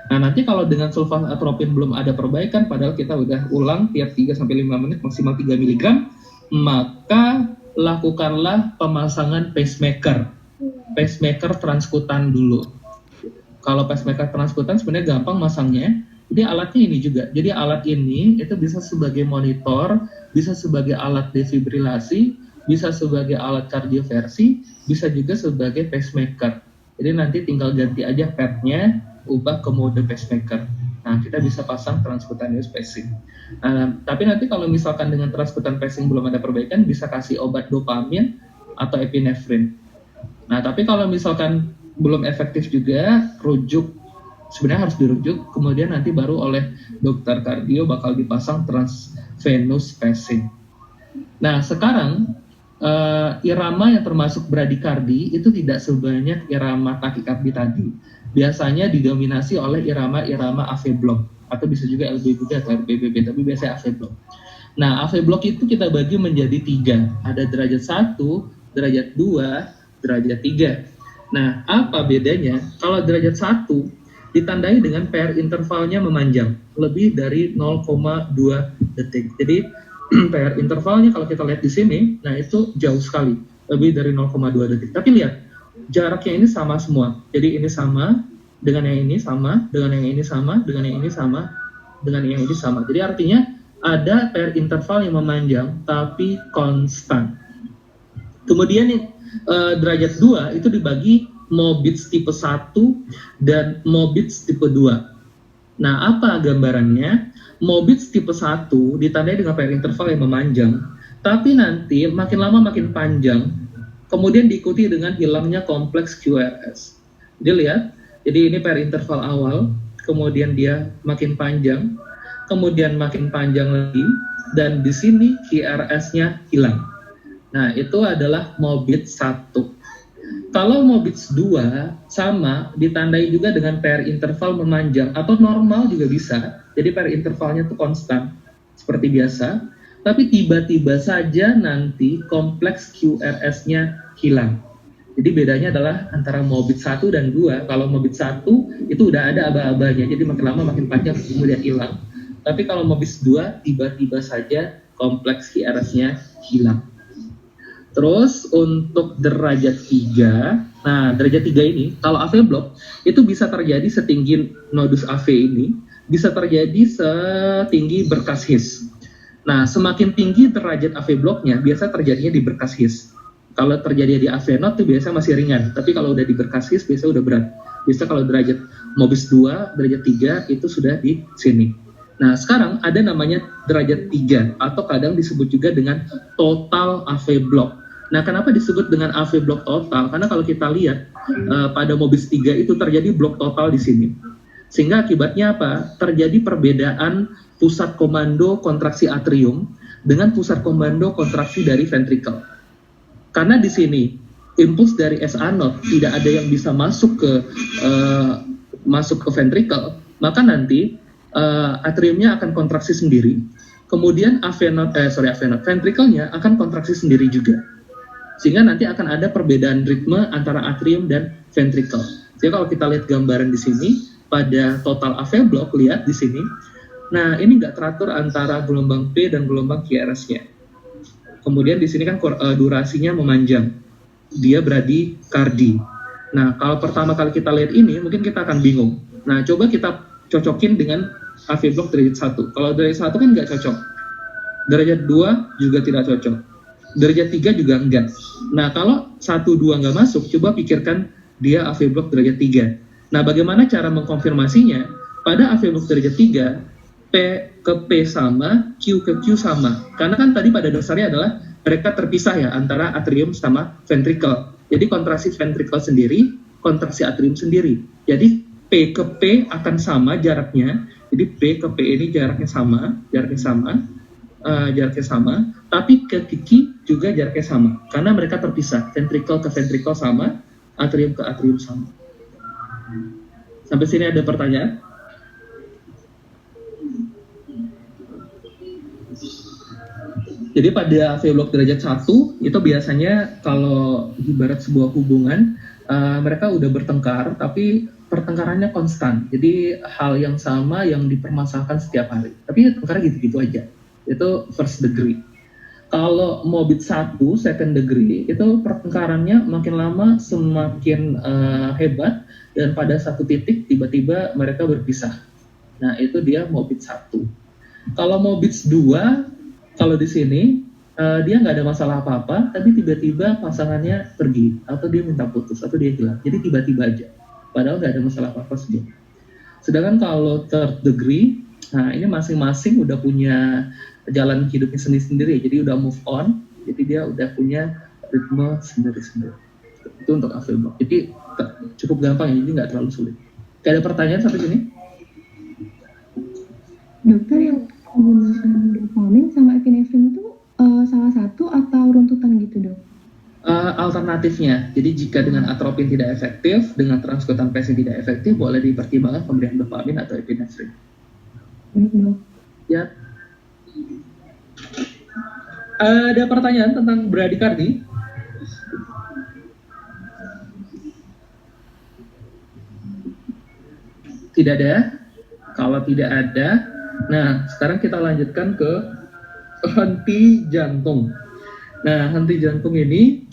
Nah nanti kalau dengan sulfas atropin belum ada perbaikan, padahal kita udah ulang tiap 3-5 menit maksimal 3 mg, maka lakukanlah pemasangan pacemaker transkutan dulu. Kalau pacemaker transkutan sebenarnya gampang masangnya. Jadi alatnya ini juga. Jadi alat ini itu bisa sebagai monitor, bisa sebagai alat defibrilasi, bisa sebagai alat kardioversi, bisa juga sebagai pacemaker. Jadi nanti tinggal ganti aja padnya, ubah ke mode pacemaker. Nah, kita bisa pasang transcutaneous pacing. Tapi nanti kalau misalkan dengan transcutaneous pacing belum ada perbaikan, bisa kasih obat dopamin atau epinefrin. Nah, tapi kalau misalkan belum efektif juga, rujuk, sebenarnya harus dirujuk, kemudian nanti baru oleh dokter kardio bakal dipasang transvenous pacing. Nah, sekarang irama yang termasuk bradikardi itu tidak sebanyak irama takikardi tadi. Biasanya didominasi oleh irama-irama AV block, atau bisa juga LBBB atau RBBB, tapi biasanya AV block. Nah, AV block itu kita bagi menjadi 3. Ada derajat 1, derajat 2, derajat 3. Nah, apa bedanya? Kalau derajat 1 ditandai dengan PR intervalnya memanjang, lebih dari 0,2 detik. Jadi, PR intervalnya kalau kita lihat di sini, nah itu jauh sekali, lebih dari 0,2 detik. Tapi lihat, jaraknya ini sama semua. Jadi ini sama, dengan yang ini sama, dengan yang ini sama, dengan yang ini sama, dengan yang ini sama. Jadi artinya ada PR interval yang memanjang, tapi konstan. Kemudian derajat 2 itu dibagi Mobitz tipe 1 dan Mobitz tipe 2. Nah, apa gambarannya? Mobitz tipe 1 ditandai dengan PR interval yang memanjang, tapi nanti makin lama makin panjang, kemudian diikuti dengan hilangnya kompleks QRS. Jadi lihat, jadi ini PR interval awal, kemudian dia makin panjang, kemudian makin panjang lagi, dan di sini QRS-nya hilang. Nah, itu adalah Mobitz 1. Kalau Mobitz 2 sama, ditandai juga dengan PR interval memanjang, atau normal juga bisa. Jadi PR intervalnya itu konstan, seperti biasa. Tapi tiba-tiba saja nanti kompleks QRS-nya hilang. Jadi bedanya adalah antara Mobitz 1 dan 2. Kalau Mobitz 1 itu udah ada aba-abanya, jadi makin lama makin panjang kemudian hilang. Tapi kalau Mobitz 2 tiba-tiba saja kompleks QRS-nya hilang. Terus untuk derajat 3, nah derajat 3 ini kalau AV block itu bisa terjadi setinggi nodus AV ini, bisa terjadi setinggi berkas His. Nah, semakin tinggi derajat AV blocknya biasa terjadinya di berkas His. Kalau terjadi di AV node itu biasa masih ringan, tapi kalau udah di berkas His biasa udah berat. Biasa kalau derajat Mobitz 2, derajat 3 itu sudah di sini. Nah, sekarang ada namanya derajat 3 atau kadang disebut juga dengan total AV block. Nah, kenapa disebut dengan AV block total? Karena kalau kita lihat pada Mobitz 3 itu terjadi blok total di sini. Sehingga akibatnya apa? Terjadi perbedaan pusat komando kontraksi atrium dengan pusat komando kontraksi dari ventricle. Karena di sini impuls dari SA node tidak ada yang bisa masuk ke ventricle, maka nanti atriumnya akan kontraksi sendiri. Kemudian ventricle-nya akan kontraksi sendiri juga. Sehingga nanti akan ada perbedaan ritme antara atrium dan ventricle. Jadi kalau kita lihat gambaran di sini pada total AV block, lihat di sini. Nah, ini nggak teratur antara gelombang P dan gelombang QRS-nya. Kemudian di sini kan durasinya memanjang. Dia bradikardi. Nah, kalau pertama kali kita lihat ini, mungkin kita akan bingung. Nah, coba kita cocokin dengan AV block derajat 1. Kalau derajat 1 kan nggak cocok. Derajat 2 juga tidak cocok. Derajat 3 juga enggak. Nah, kalau 1, 2 enggak masuk, coba pikirkan dia AV block derajat 3. Nah, bagaimana cara mengkonfirmasinya? Pada AV block derajat 3, P ke P sama, Q ke Q sama. Karena kan tadi pada dasarnya adalah mereka terpisah ya, antara atrium sama ventricle. Jadi kontraksi ventricle sendiri, kontraksi atrium sendiri. Jadi P ke P akan sama jaraknya. Jadi P ke P ini jaraknya sama, tapi ke Q juga jaraknya sama, karena mereka terpisah, ventricle ke ventricle sama, atrium ke atrium sama. Sampai sini ada pertanyaan? Jadi pada AV block derajat 1 itu biasanya kalau ibarat sebuah hubungan, mereka udah bertengkar, tapi pertengkarannya konstan. Jadi hal yang sama yang dipermasalahkan setiap hari. Tapi tengkarnya gitu-gitu aja. Itu first degree. Kalau Mobitz 1 second degree itu pertengkarannya makin lama semakin hebat, dan pada satu titik tiba-tiba mereka berpisah. Nah, itu dia Mobitz 1. Kalau Mobitz 2, kalau di sini dia nggak ada masalah apa-apa, tapi tiba-tiba pasangannya pergi, atau dia minta putus, atau dia hilang. Jadi tiba-tiba aja, padahal nggak ada masalah apa-apa sebelumnya. Sedangkan kalau third degree, nah ini masing-masing udah punya jalan hidupnya sendiri-sendiri, jadi udah move on, jadi dia udah punya ritme sendiri-sendiri. Itu untuk AV block. Jadi cukup gampang ya, jadi nggak terlalu sulit. Ada pertanyaan sampai sini? Dokter, yang penggunaan dopamin sama epinefrin itu salah satu atau runtutan gitu, dok? Alternatifnya, jadi jika dengan atropin tidak efektif, dengan transkutampes tidak efektif, boleh dipertimbangkan pemberian dopamin atau epinefrin. Ya. Ada pertanyaan tentang bradikardi? Tidak ada. Kalau tidak ada, nah sekarang kita lanjutkan ke henti jantung. Nah, henti jantung ini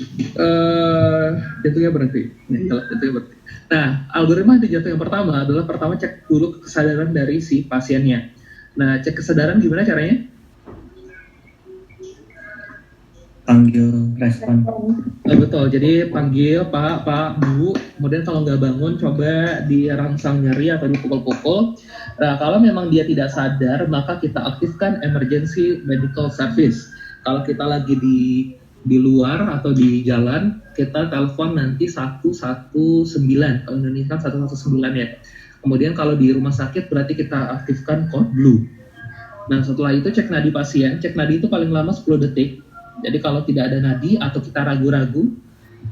jantungnya berhenti. Jantungnya berhenti. Nah, algoritma henti jantung yang pertama adalah pertama cek dulu kesadaran dari si pasiennya. Nah, cek kesadaran gimana caranya? Panggil respon. Betul, jadi panggil Pak, Bu, kemudian kalau nggak bangun coba dirangsang nyeri atau dipukul-pukul. Nah, kalau memang dia tidak sadar, maka kita aktifkan emergency medical service. Kalau kita lagi di luar atau di jalan, kita telepon nanti 119, kalau Indonesia 119 ya. Kemudian kalau di rumah sakit berarti kita aktifkan code blue. Nah, setelah itu cek nadi pasien, cek nadi itu paling lama 10 detik. Jadi kalau tidak ada nadi atau kita ragu-ragu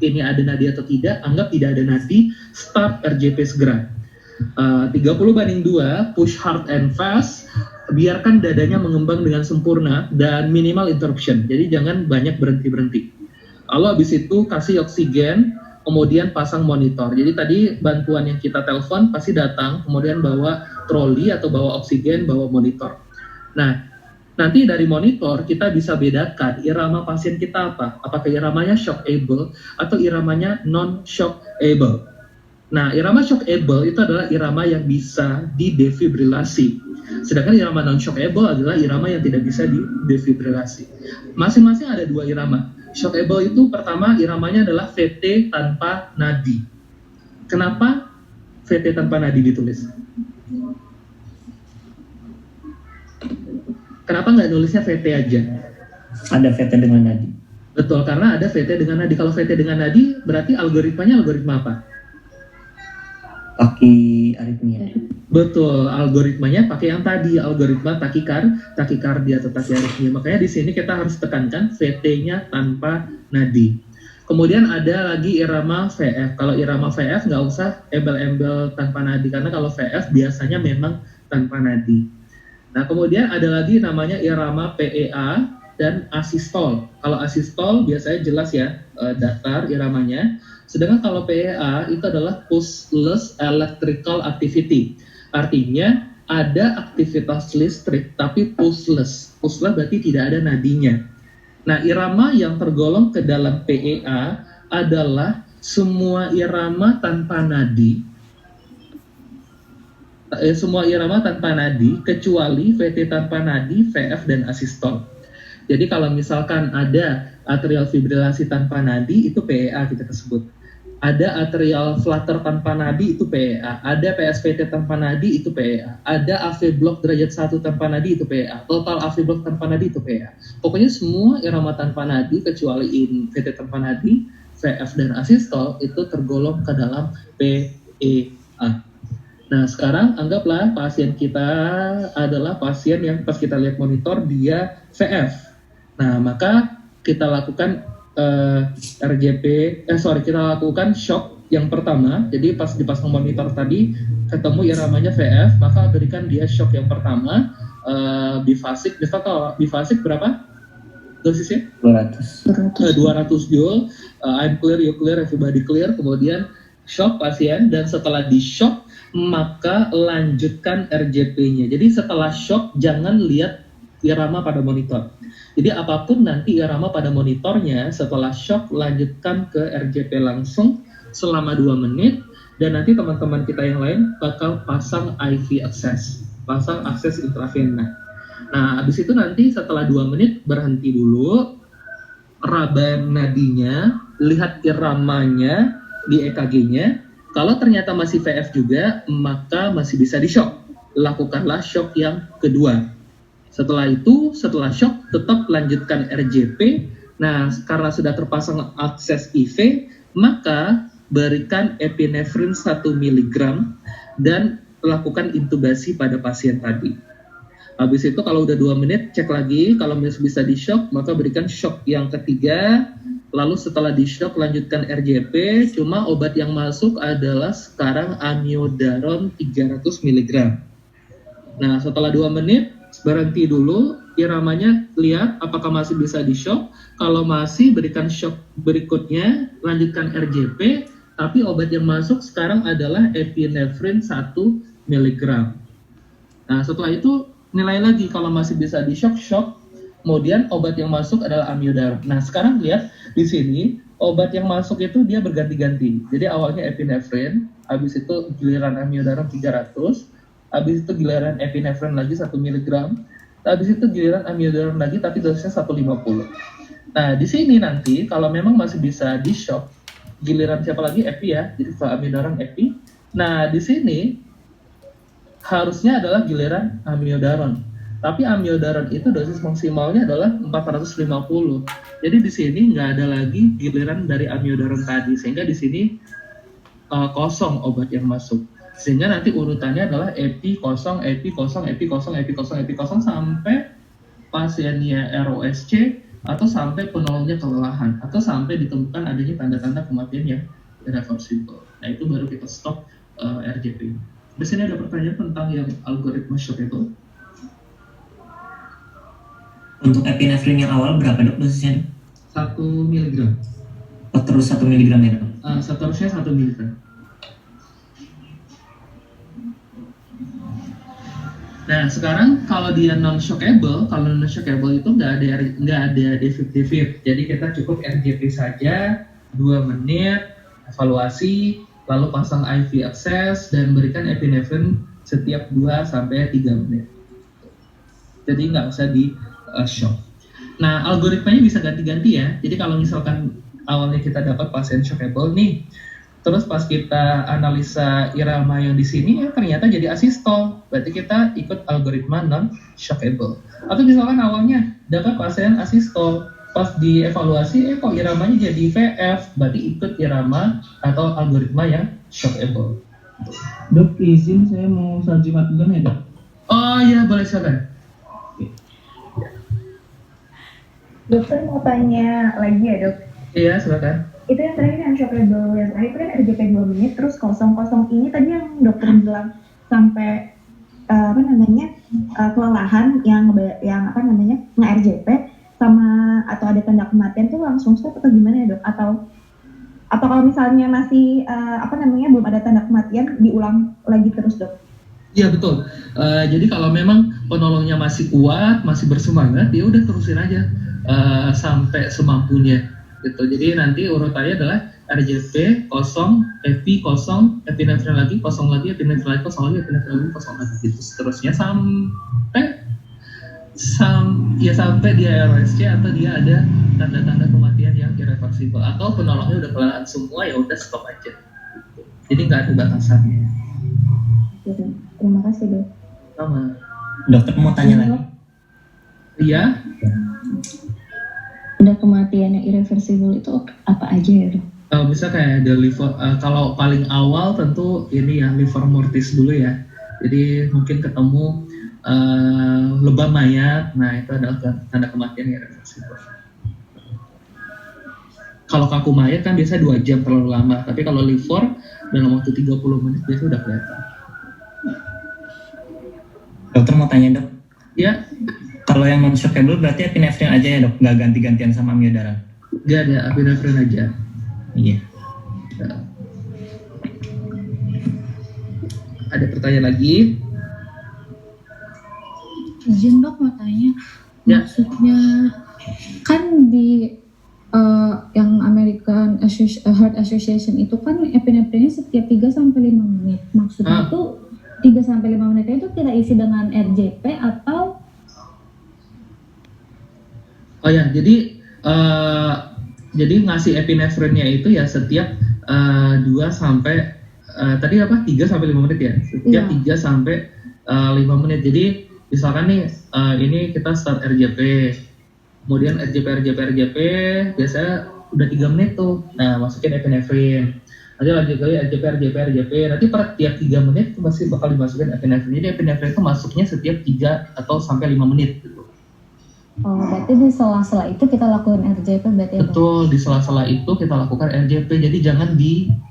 ini ada nadi atau tidak, anggap tidak ada nadi, start RJP segera. 30:2, push hard and fast, biarkan dadanya mengembang dengan sempurna dan minimal interruption. Jadi jangan banyak berhenti-berhenti. Lalu habis itu kasih oksigen, kemudian pasang monitor. Jadi tadi bantuan yang kita telepon pasti datang, kemudian bawa troli atau bawa oksigen, bawa monitor. Nah, nanti dari monitor kita bisa bedakan irama pasien kita apa. Apakah iramanya shockable atau iramanya non-shockable. Nah, irama shockable itu adalah irama yang bisa didefibrilasi. Sedangkan irama non-shockable adalah irama yang tidak bisa didefibrilasi. Masing-masing ada dua irama. Shockable itu pertama iramanya adalah VT tanpa nadi. Kenapa VT tanpa nadi ditulis? Kenapa nggak nulisnya VT aja? Ada VT dengan nadi. Betul, karena ada VT dengan nadi. Kalau VT dengan nadi, berarti algoritmanya algoritma apa? Pakai aritmia. Betul, algoritmanya pakai yang tadi, algoritma takikardia atau takiaritmia. Makanya di sini kita harus tekankan VT-nya tanpa nadi. Kemudian ada lagi irama VF. Kalau irama VF nggak usah embel-embel tanpa nadi, karena kalau VF biasanya memang tanpa nadi. Nah, kemudian ada lagi namanya irama PEA dan asistol. Kalau asistol biasanya jelas ya, datar iramanya. Sedangkan kalau PEA itu adalah pulseless electrical activity. Artinya ada aktivitas listrik tapi pulseless. Pulseless berarti tidak ada nadinya. Nah, irama yang tergolong ke dalam PEA adalah semua irama tanpa nadi. Semua irama tanpa nadi kecuali VT tanpa nadi, VF dan asistol. Jadi kalau misalkan ada atrial fibrilasi tanpa nadi itu PEA kita sebut. Ada atrial flutter tanpa nadi itu PEA. Ada PSVT tanpa nadi itu PEA. Ada AV block derajat 1 tanpa nadi itu PEA. Total AV block tanpa nadi itu PEA. Pokoknya semua irama tanpa nadi kecuali VT tanpa nadi, VF dan asistol itu tergolong ke dalam PEA. Nah, sekarang anggaplah pasien kita adalah pasien yang pas kita lihat monitor dia VF. Nah, maka kita lakukan kita lakukan shock yang pertama. Jadi pas dipasang monitor tadi ketemu iramanya VF, maka berikan dia shock yang pertama, bifasik. Kalau bifasik berapa dosisnya? 200 joule. I'm clear, you clear, everybody clear. Kemudian shock pasien, dan setelah di shock maka lanjutkan RJP-nya. Jadi setelah shock jangan lihat irama pada monitor. Jadi apapun nanti irama pada monitornya, setelah shock lanjutkan ke RJP langsung selama 2 menit, dan nanti teman-teman kita yang lain bakal pasang IV access, pasang akses intravena. Nah, habis itu nanti setelah 2 menit berhenti dulu, raba nadinya, lihat iramanya di EKG-nya. Kalau ternyata masih VF juga, maka masih bisa di-shock. Lakukanlah shock yang kedua. Setelah itu, setelah shock, tetap lanjutkan RJP. Nah, karena sudah terpasang akses IV, maka berikan epinefrin 1 mg dan lakukan intubasi pada pasien tadi. Habis itu kalau udah 2 menit, cek lagi. Kalau bisa di-shock, maka berikan shock yang ketiga. Lalu setelah di-shock lanjutkan RJP, cuma obat yang masuk adalah sekarang amiodaron 300 mg. Nah, setelah 2 menit, berhenti dulu, iramanya lihat apakah masih bisa di-shock. Kalau masih, berikan shock berikutnya, lanjutkan RJP, tapi obat yang masuk sekarang adalah epinefrin 1 miligram. Nah, setelah itu nilai lagi kalau masih bisa di shock. Kemudian obat yang masuk adalah amiodaron. Nah, sekarang lihat di sini obat yang masuk itu dia berganti-ganti. Jadi awalnya epinefrin, habis itu giliran amiodaron 300, habis itu giliran epinefrin lagi 1 mg, habis itu giliran amiodaron lagi tapi dosisnya 150. Nah, di sini nanti kalau memang masih bisa di shock, giliran siapa lagi? Epi ya. Jadi setelah amiodaron epi. Nah, di sini harusnya adalah giliran amiodaron. Tapi amiodaron itu dosis maksimalnya adalah 450. Jadi di sini nggak ada lagi giliran dari amiodaron tadi, sehingga di sini kosong obat yang masuk. Sehingga nanti urutannya adalah epi kosong sampai pasiennya ROSC atau sampai penolongnya kelelahan atau sampai ditemukan adanya tanda-tanda kematian yang irreversible. Nah, itu baru kita stop RJP. Di sini ada pertanyaan tentang yang algoritma shock itu. Untuk epinefrin yang awal berapa dok dosisnya? 1 mg. Oh, terus 1 mg ya dok? Seterusnya 1 mg. Nah, sekarang kalau dia non-shockable itu nggak ada defib. Jadi kita cukup RJP saja, 2 menit, evaluasi, lalu pasang IV access, dan berikan epinefrin setiap 2-3 menit. Jadi nggak usah di shock. Nah, algoritmanya bisa ganti-ganti ya. Jadi kalau misalkan awalnya kita dapat pasien shockable nih, terus pas kita analisa irama yang di sini ternyata jadi asistol, berarti kita ikut algoritma non-shockable. Atau misalkan awalnya dapat pasien asistol, pas dievaluasi kok iramanya jadi VF, berarti ikut irama atau algoritma yang shockable. Dok, izin saya mau salju matugan ya dok? Oh iya, boleh silakan. Dokter mau tanya lagi ya dok? Iya, silakan. Itu yang terakhir yang shockable, yang terakhir itu kan RJP 2 menit, terus kosong ini tadi yang dokter bilang sampai kelelahan yang nge-RJP sama atau ada tanda kematian tuh langsung stop atau gimana ya dok? Atau kalau misalnya masih belum ada tanda kematian diulang lagi terus dok? Iya betul. Jadi kalau memang penolongnya masih kuat, masih bersemangat, ya udah terusin aja sampai semampunya gitu. Jadi nanti urutannya adalah RJP kosong, epi kosong, epinefrin lagi, kosong lagi, epinefrin lagi, kosong lagi, epinefrin lagi, kosong lagi gitu seterusnya sampai dia ROSC atau dia ada tanda-tanda kematian yang irreversible atau penolongnya udah kelelahan semua, ya udah stop aja. Jadi nggak ada batasannya. Terima kasih dok. Sama. Dokter mau tanya lagi? Iya. Ada kematian yang irreversible itu apa aja ya dok? Bisa kayak ada liver, kalau paling awal tentu ini ya liver mortis dulu ya. Jadi mungkin ketemu lebam mayat, nah itu adalah tanda kematian irreversible. Kalau kaku mayat kan biasa 2 jam terlalu lama, tapi kalau liver dalam waktu 30 menit biasanya udah kelihatan. Dokter mau tanya dok? Ya. Kalau yang non-shockable berarti epinefrin aja ya dok, nggak ganti-gantian sama amiodaron? Nggak ada, epinefrin aja. Iya. Ada pertanyaan lagi? Izin dok mau tanya, Ya. maksudnya kan di yang American Heart Association itu kan epinefrinnya setiap 3-5 menit. Maksudnya itu 3-5 menitnya itu tidak isi dengan RJP atau? Oh ya, jadi ngasih epinefrinnya itu ya setiap 3-5 menit ya. Setiap 3-5 menit. Jadi misalkan nih ini kita start RJP. Kemudian RJP biasanya udah 3 menit tuh. Nah, masukin epinefrin. Nanti lanjut lagi RJP. Nanti per tiap 3 menit itu masih bakal dimasukin epinefrin. Jadi epinefrin itu masuknya setiap 3 atau sampai 5 menit gitu. Oh, berarti di sela-sela itu kita lakukan RJP berarti ya? Betul, di sela-sela itu kita lakukan RJP. Jadi jangan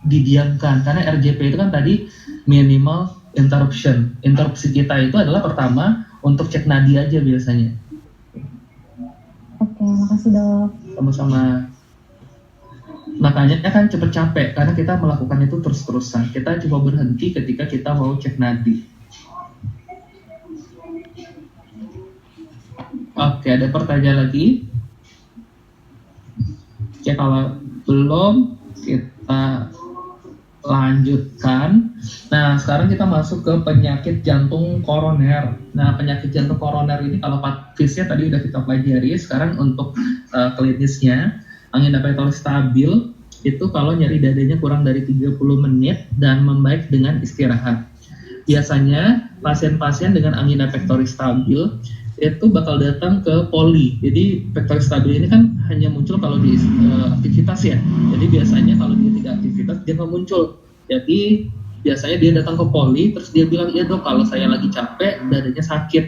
didiamkan, karena RJP itu kan tadi minimal interruption. Interupsi kita itu adalah pertama untuk cek nadi aja biasanya. Oke, makasih dok. Sama-sama. Makanya kan cepet capek karena kita melakukan itu terus-terusan. Kita cuma berhenti ketika kita mau cek nadi. Oke, ada pertanyaan lagi? Oke, kalau belum kita lanjutkan. Nah, sekarang kita masuk ke penyakit jantung koroner. Nah, penyakit jantung koroner ini kalau pathisnya tadi udah kita pelajari. Sekarang untuk klinisnya, angina pektoris stabil itu kalau nyeri dadanya kurang dari 30 menit dan membaik dengan istirahat. Biasanya pasien-pasien dengan angina pektoris stabil itu bakal datang ke poli. Jadi pektoris stabil ini kan hanya muncul kalau di aktivitas ya. Jadi biasanya kalau dia tidak aktivitas dia nggak muncul. Jadi biasanya dia datang ke poli terus dia bilang, "Iya dok, kalau saya lagi capek dadanya sakit."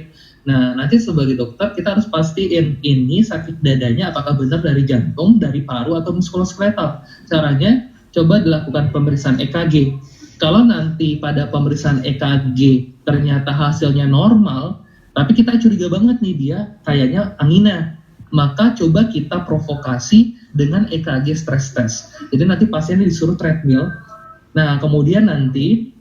Nah, nanti sebagai dokter kita harus pastiin ini sakit dadanya apakah benar dari jantung, dari paru, atau muskuloskeletal. Caranya, coba dilakukan pemeriksaan EKG. Kalau nanti pada pemeriksaan EKG ternyata hasilnya normal, tapi kita curiga banget nih dia kayaknya angina, maka coba kita provokasi dengan EKG stress test. Jadi nanti pasiennya disuruh treadmill. Nah, kemudian nanti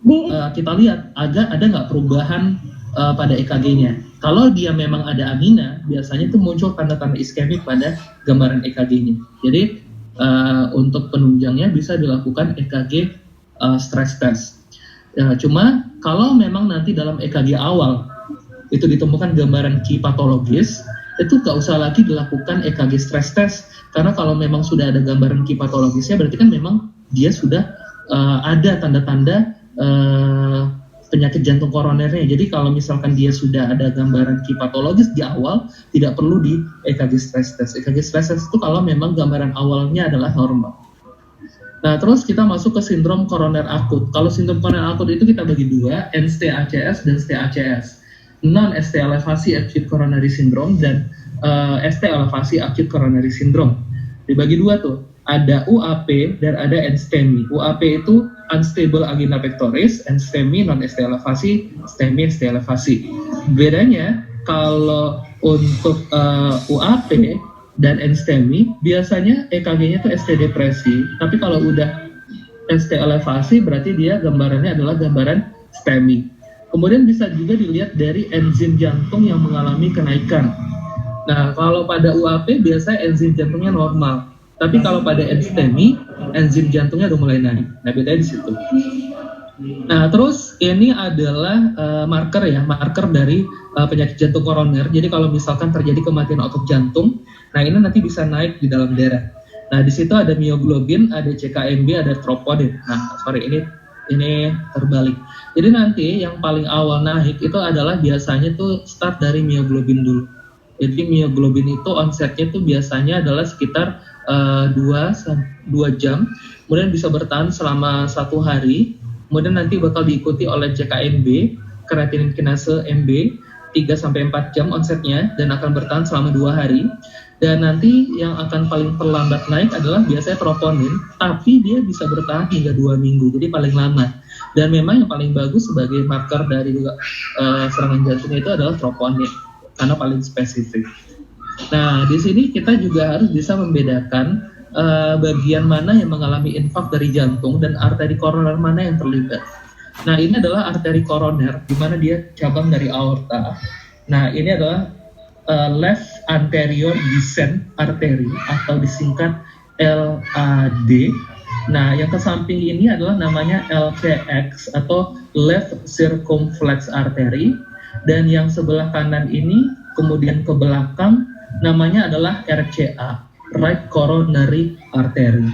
kita lihat ada nggak perubahan pada EKG-nya. Kalau dia memang ada angina, biasanya itu muncul tanda-tanda iskemik pada gambaran EKG-nya. Jadi untuk penunjangnya bisa dilakukan EKG stress test. Cuma kalau memang nanti dalam EKG awal itu ditemukan gambaran key patologis, itu nggak usah lagi dilakukan EKG stress test. Karena kalau memang sudah ada gambaran key patologisnya, berarti kan memang dia sudah ada tanda-tanda penyakit jantung koronernya. Jadi kalau misalkan dia sudah ada gambaran key patologis di awal, tidak perlu di EKG stress test. EKG stress test itu kalau memang gambaran awalnya adalah normal. Nah, terus kita masuk ke sindrom koroner akut. Kalau sindrom koroner akut itu kita bagi dua, NST-ACS dan ST-ACS. Non-ST elevasi acute coronary syndrome dan ST elevasi acute coronary syndrome. Dibagi dua tuh. Ada UAP dan ada NSTEMI. UAP itu unstable angina pectoris, NSTEMI non-ST elevasi, STEMI ST elevasi. Bedanya kalau untuk UAP dan NSTEMI biasanya EKG-nya itu ST depresi, tapi kalau udah ST elevasi berarti dia gambarannya adalah gambaran STEMI. Kemudian bisa juga dilihat dari enzim jantung yang mengalami kenaikan. Nah, kalau pada UAP biasanya enzim jantungnya normal. Tapi kalau pada NSTEMI, enzim jantungnya udah mulai naik. Nah, bedanya di situ. Nah, terus ini adalah marker dari penyakit jantung koroner. Jadi kalau misalkan terjadi kematian otot jantung, nah ini nanti bisa naik di dalam darah. Nah, di situ ada mioglobin, ada CKMB, ada troponin. Nah, ini terbalik. Jadi nanti yang paling awal naik itu adalah biasanya tuh start dari mioglobin dulu. Jadi mioglobin itu onsetnya tuh biasanya adalah sekitar 2 jam, kemudian bisa bertahan selama 1 hari, kemudian nanti bakal diikuti oleh CKMB, kreatinin kinase MB, 3-4 jam onsetnya, dan akan bertahan selama 2 hari, dan nanti yang akan paling terlambat naik adalah biasanya troponin, tapi dia bisa bertahan hingga 2 minggu, jadi paling lama, dan memang yang paling bagus sebagai marker dari serangan jantungnya itu adalah troponin, karena paling spesifik. Nah, di sini kita juga harus bisa membedakan bagian mana yang mengalami infak dari jantung dan arteri koroner mana yang terlibat. Nah, ini adalah arteri koroner, di mana dia cabang dari aorta. Nah, ini adalah left anterior descent artery atau disingkat LAD. Nah, yang ke samping ini adalah namanya LCX atau left circumflex artery, dan yang sebelah kanan ini kemudian ke belakang namanya adalah RCA, right coronary artery.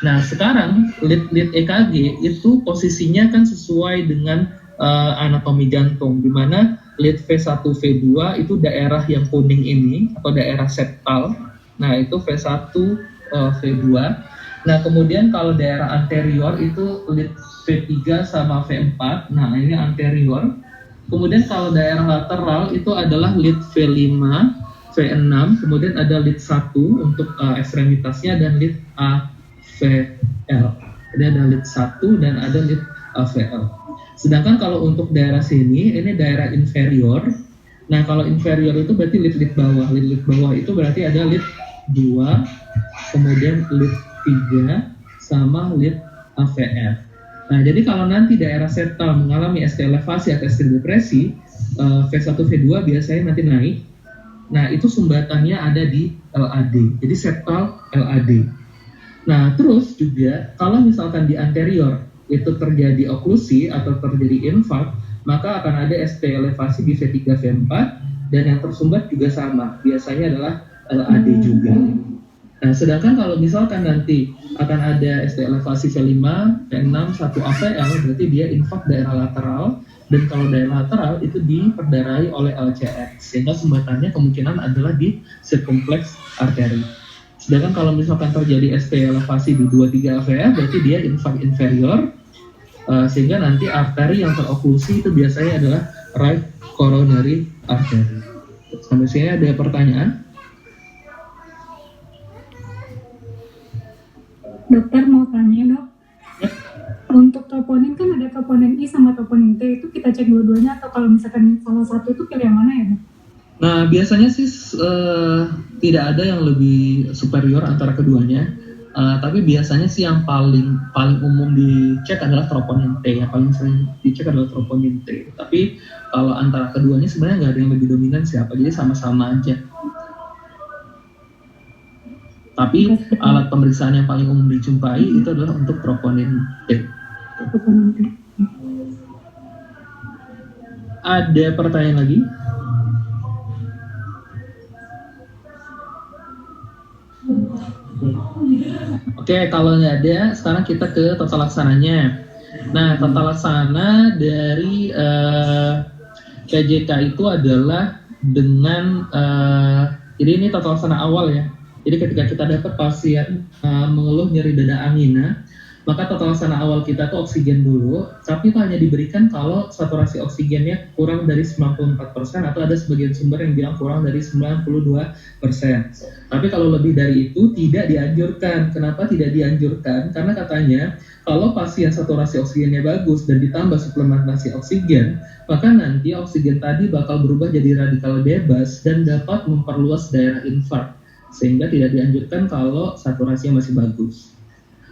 Nah, sekarang lead EKG itu posisinya kan sesuai dengan anatomi jantung, di mana lead V1, V2 itu daerah yang kuning ini atau daerah septal. Nah, itu V1, V2. Nah, kemudian kalau daerah anterior itu lead V3 sama V4. Nah, ini anterior. Kemudian kalau daerah lateral itu adalah lead V5, V6, kemudian ada lead 1 untuk ekstremitasnya dan lead AVL. Jadi ada lead 1 dan ada lead AVL. Sedangkan kalau untuk daerah sini, ini daerah inferior. Nah, kalau inferior itu berarti lead bawah. Lead bawah itu berarti ada lead 2, kemudian lead 3 sama lead AVF. Nah, jadi kalau nanti daerah septal mengalami ST elevasi atau ST depresi, V1, V2 biasanya nanti naik. Nah, itu sumbatannya ada di LAD, jadi septal LAD. Nah, terus juga kalau misalkan di anterior itu terjadi oklusi atau terjadi infark, maka akan ada ST elevasi di V3, V4, dan yang tersumbat juga sama, biasanya adalah LAD juga. Nah, sedangkan kalau misalkan nanti akan ada ST elevasi V5, V6, 1 AVL, berarti dia infark daerah lateral, dan kalau daerah lateral itu diperdarahi oleh LCR, sehingga sumbatannya kemungkinan adalah di circumflex arteri. Sedangkan kalau misalkan terjadi ST elevasi di 2-3 AVL, berarti dia infark inferior, sehingga nanti arteri yang teroklusi itu biasanya adalah right coronary artery. Sampai sini ada pertanyaan? Dokter mau tanya dok, untuk troponin kan ada troponin I sama troponin T, itu kita cek dua-duanya atau kalau misalkan salah satu itu pilih yang mana ya dok? Nah, biasanya sih tidak ada yang lebih superior antara keduanya, tapi biasanya sih yang paling umum dicek adalah troponin T, yang paling sering dicek adalah troponin T. Tapi kalau antara keduanya sebenarnya nggak ada yang lebih dominan siapa, jadi sama-sama aja. Tapi alat pemeriksaan yang paling umum dijumpai itu adalah untuk troponin T. Ada pertanyaan lagi? Oke, kalau nggak ada, sekarang kita ke tata laksananya. Nah, tata laksana dari PJK itu adalah dengan, jadi ini tata laksana awal ya. Jadi ketika kita dapat pasien mengeluh nyeri dada angina, maka tata laksana awal kita tuh oksigen dulu, tapi itu hanya diberikan kalau saturasi oksigennya kurang dari 94% atau ada sebagian sumber yang bilang kurang dari 92%. Tapi kalau lebih dari itu tidak dianjurkan. Kenapa tidak dianjurkan? Karena katanya kalau pasien saturasi oksigennya bagus dan ditambah suplementasi oksigen, maka nanti oksigen tadi bakal berubah jadi radikal bebas dan dapat memperluas daerah infark, sehingga tidak dianjurkan kalau saturasinya masih bagus.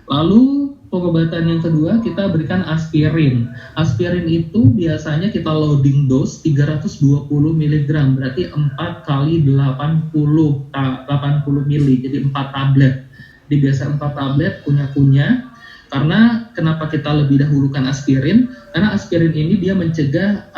Lalu pengobatan yang kedua kita berikan aspirin. Aspirin itu biasanya kita loading dose 320 mg, berarti 4 kali 80 ml, jadi 4 tablet. Jadi biasa 4 tablet punya. Karena kenapa kita lebih dahulukan aspirin? Karena aspirin ini dia mencegah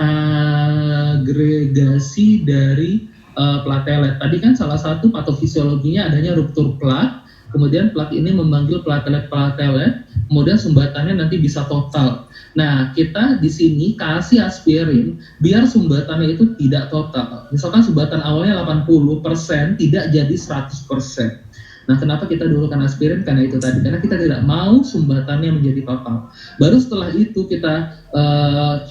agregasi dari platelet. Tadi kan salah satu patofisiologinya adanya ruptur plat. Kemudian plat ini memanggil platelet, kemudian sumbatannya nanti bisa total. Nah, kita di sini kasih aspirin biar sumbatannya itu tidak total. Misalkan sumbatan awalnya 80%, tidak jadi 100%. Nah, kenapa kita dulukan aspirin? Karena itu tadi, karena kita tidak mau sumbatannya menjadi total. Baru setelah itu kita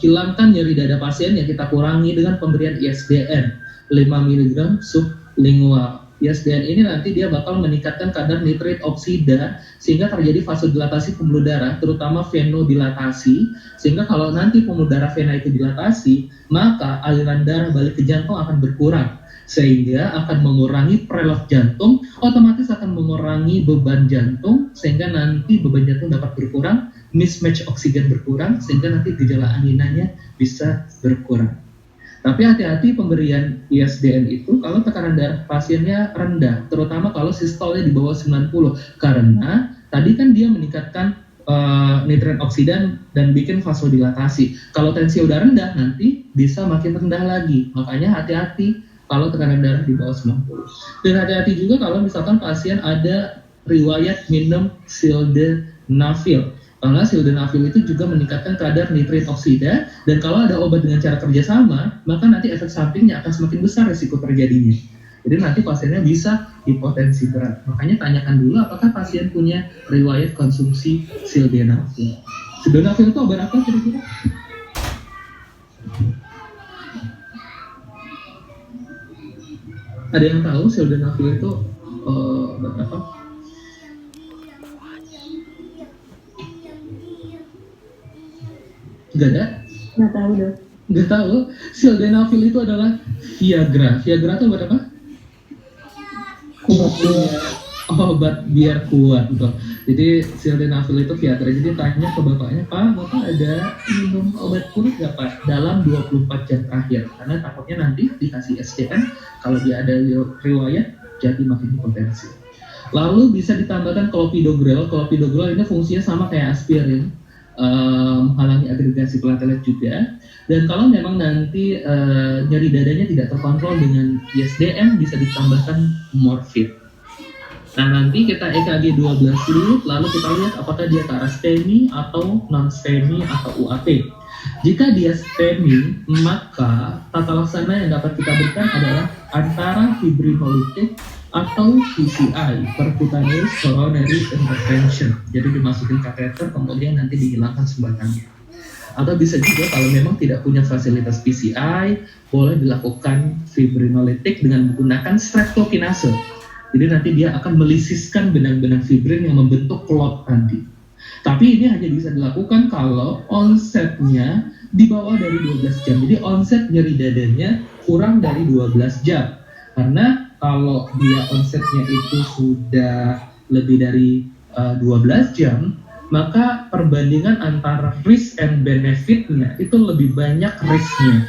hilangkan nyeri dada pasien, yang kita kurangi dengan pemberian ISDN 5 mg sublingual. ISDN ini nanti dia bakal meningkatkan kadar nitrit oksida sehingga terjadi vasodilatasi pembuluh darah, terutama venodilatasi, sehingga kalau nanti pembuluh darah vena itu dilatasi, maka aliran darah balik ke jantung akan berkurang, sehingga akan mengurangi preload jantung, otomatis akan mengurangi beban jantung, sehingga nanti beban jantung dapat berkurang, mismatch oksigen berkurang, sehingga nanti gejala anginanya bisa berkurang. Tapi hati-hati pemberian ISDN itu kalau tekanan darah pasiennya rendah, terutama kalau sistolnya di bawah 90, karena tadi kan dia meningkatkan nitrit oksida dan bikin vasodilatasi. Kalau tensi udah rendah, nanti bisa makin rendah lagi. Makanya hati-hati kalau tekanan darah di bawah 90. Dan hati-hati juga kalau misalkan pasien ada riwayat minum sildenafil. Karena sildenafil itu juga meningkatkan kadar nitrit oksida, dan kalau ada obat dengan cara kerja sama, maka nanti efek sampingnya akan semakin besar risiko terjadinya. Jadi nanti pasiennya bisa hipotensi berat. Makanya tanyakan dulu apakah pasien punya riwayat konsumsi sildenafil. Sildenafil itu obat apa kira-kira? Ada yang tahu sildenafil itu obat apa? Gak ada? Nggak tahu dong. Gak tahu. Sildenafil itu adalah Viagra. Viagra itu obat apa? Obat biar kuat. Betul. Jadi sildenafil itu Viagra. Jadi tanya ke bapaknya, Pak, bapak ada minum obat kulit nggak Pak dalam 24 jam terakhir? Karena takutnya nanti dikasih SDN kalau dia ada riwayat jadi makin hipotensi. Lalu bisa ditambahkan clopidogrel. Clopidogrel ini fungsinya sama kayak aspirin, menghalangi agregasi platelet juga. Dan kalau memang nanti nyeri dadanya tidak terkontrol dengan ISDN, bisa ditambahkan morfin. Nah, nanti kita EKG 12 lead, lalu kita lihat apakah dia ke arah STEMI atau non-STEMI atau UAP. Jika dia STEMI, maka tata laksana yang dapat kita berikan adalah antara fibrinolitik atau PCI, percutaneous coronary intervention. Jadi dimasukin kateter, kemudian nanti dihilangkan sumbatannya. Atau bisa juga kalau memang tidak punya fasilitas PCI, boleh dilakukan fibrinolitik dengan menggunakan streptokinase. Jadi nanti dia akan melisiskan benang-benang fibrin yang membentuk klot tadi. Tapi ini hanya bisa dilakukan kalau onsetnya di bawah dari 12 jam. Jadi onset nyeri dadanya kurang dari 12 jam. Karena kalau dia onsetnya itu sudah lebih dari 12 jam, maka perbandingan antara risk and benefitnya itu lebih banyak risknya.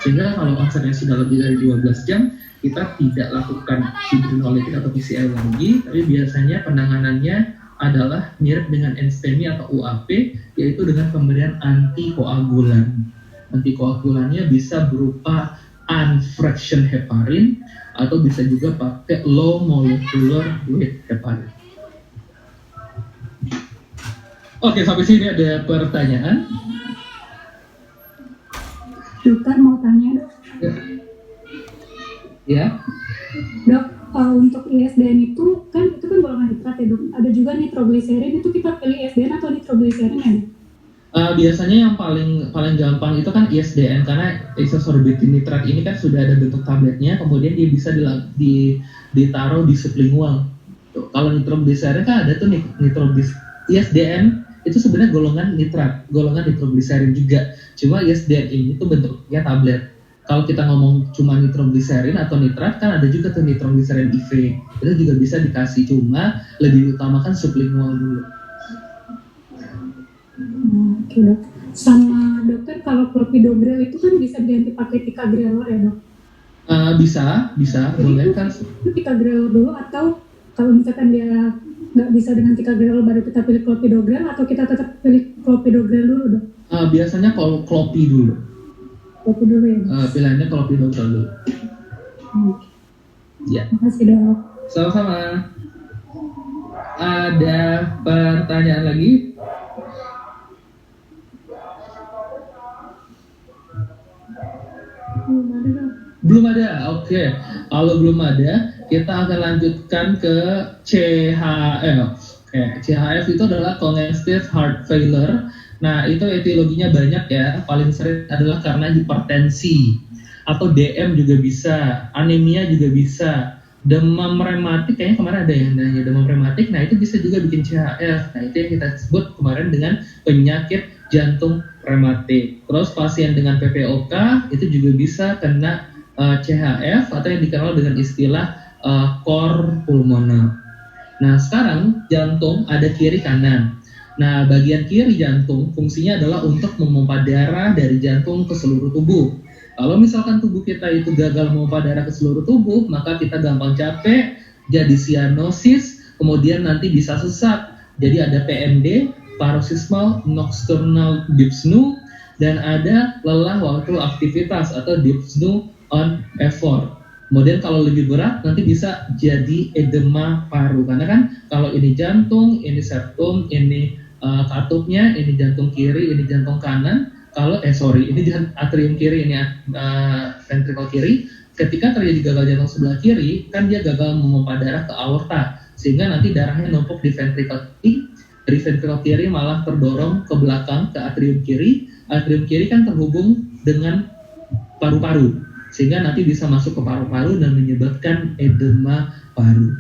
Sehingga kalau onsetnya sudah lebih dari 12 jam, kita tidak lakukan fibrinolitik atau PCI lagi, tapi biasanya penanganannya adalah mirip dengan NSTEMI atau UAP, yaitu dengan pemberian antikoagulan. Antikoagulannya bisa berupa unfraction heparin atau bisa juga pakai low molecular weight heparin. Oke, sampai sini ada pertanyaan. Dokter mau tanya, Dok. Ya. Dok, untuk ISDN itu kan golongan nitrat ya, Dok. Ada juga nitrogliserin, itu kita pilih ISDN atau nitrogliserin ya? Biasanya yang paling gampang itu kan ISDN, karena isosorbitin nitrat ini kan sudah ada bentuk tabletnya, kemudian dia bisa ditaruh di sublingual. Kalau nitrogliserin kan ada tuh ISDN itu sebenarnya golongan nitrat, golongan nitrogliserin juga. Cuma ISDN ini tuh bentuknya tablet. Kalau kita ngomong cuma nitrogliserin atau nitrat, kan ada juga tuh nitrogliserin IV. Itu juga bisa dikasih, cuma lebih utamakan sublingual dulu. Oke, Dok. Sama dokter, kalau clopidogrel itu kan bisa diganti pakai ticagrelor ya, Dok? Bisa, boleh kan. Itu ticagrelor dulu, atau kalau misalkan dia nggak bisa dengan ticagrelor baru kita pilih clopidogrel, atau kita tetap pilih clopidogrel dulu, Dok? Biasanya kalau klopi dulu. Klopi dulu ya? Pilihannya clopidogrel dulu. Ya. Makasih, Dok. Sama-sama. Ada pertanyaan lagi? Belum ada, oke. Kalau belum ada, kita akan lanjutkan ke CHF. CHF itu adalah congestive heart failure. Nah, itu etiologinya banyak ya. Paling sering adalah karena hipertensi, atau DM juga bisa, anemia juga bisa, demam rematik, kayaknya kemarin ada yang nanya demam rematik. Nah, itu bisa juga bikin CHF. Nah, itu yang kita sebut kemarin dengan penyakit jantung rematik. Terus pasien dengan PPOK itu juga bisa kena CHF atau yang dikenal dengan istilah cor pulmoner. Nah, sekarang jantung ada kiri kanan. Nah, bagian kiri jantung fungsinya adalah untuk memompa darah dari jantung ke seluruh tubuh. Kalau misalkan tubuh kita itu gagal memompa darah ke seluruh tubuh, maka kita gampang capek, jadi cyanosis, kemudian nanti bisa sesak. Jadi ada PND, paroxysmal nocturnal dyspnea, dan ada lelah waktu aktivitas atau dyspnea on effort. Kemudian kalau lebih berat nanti bisa jadi edema paru, karena kan kalau ini jantung, ini septum, ini katupnya, ini jantung kiri, ini jantung kanan. Kalau ini atrium kiri, ini ventrikel kiri. Ketika terjadi gagal jantung sebelah kiri, kan dia gagal memompa darah ke aorta, sehingga nanti darahnya numpuk di ventrikel kiri. Dari ventrikel kiri malah terdorong ke belakang ke atrium kiri. Atrium kiri kan terhubung dengan paru-paru, sehingga nanti bisa masuk ke paru-paru dan menyebabkan edema paru.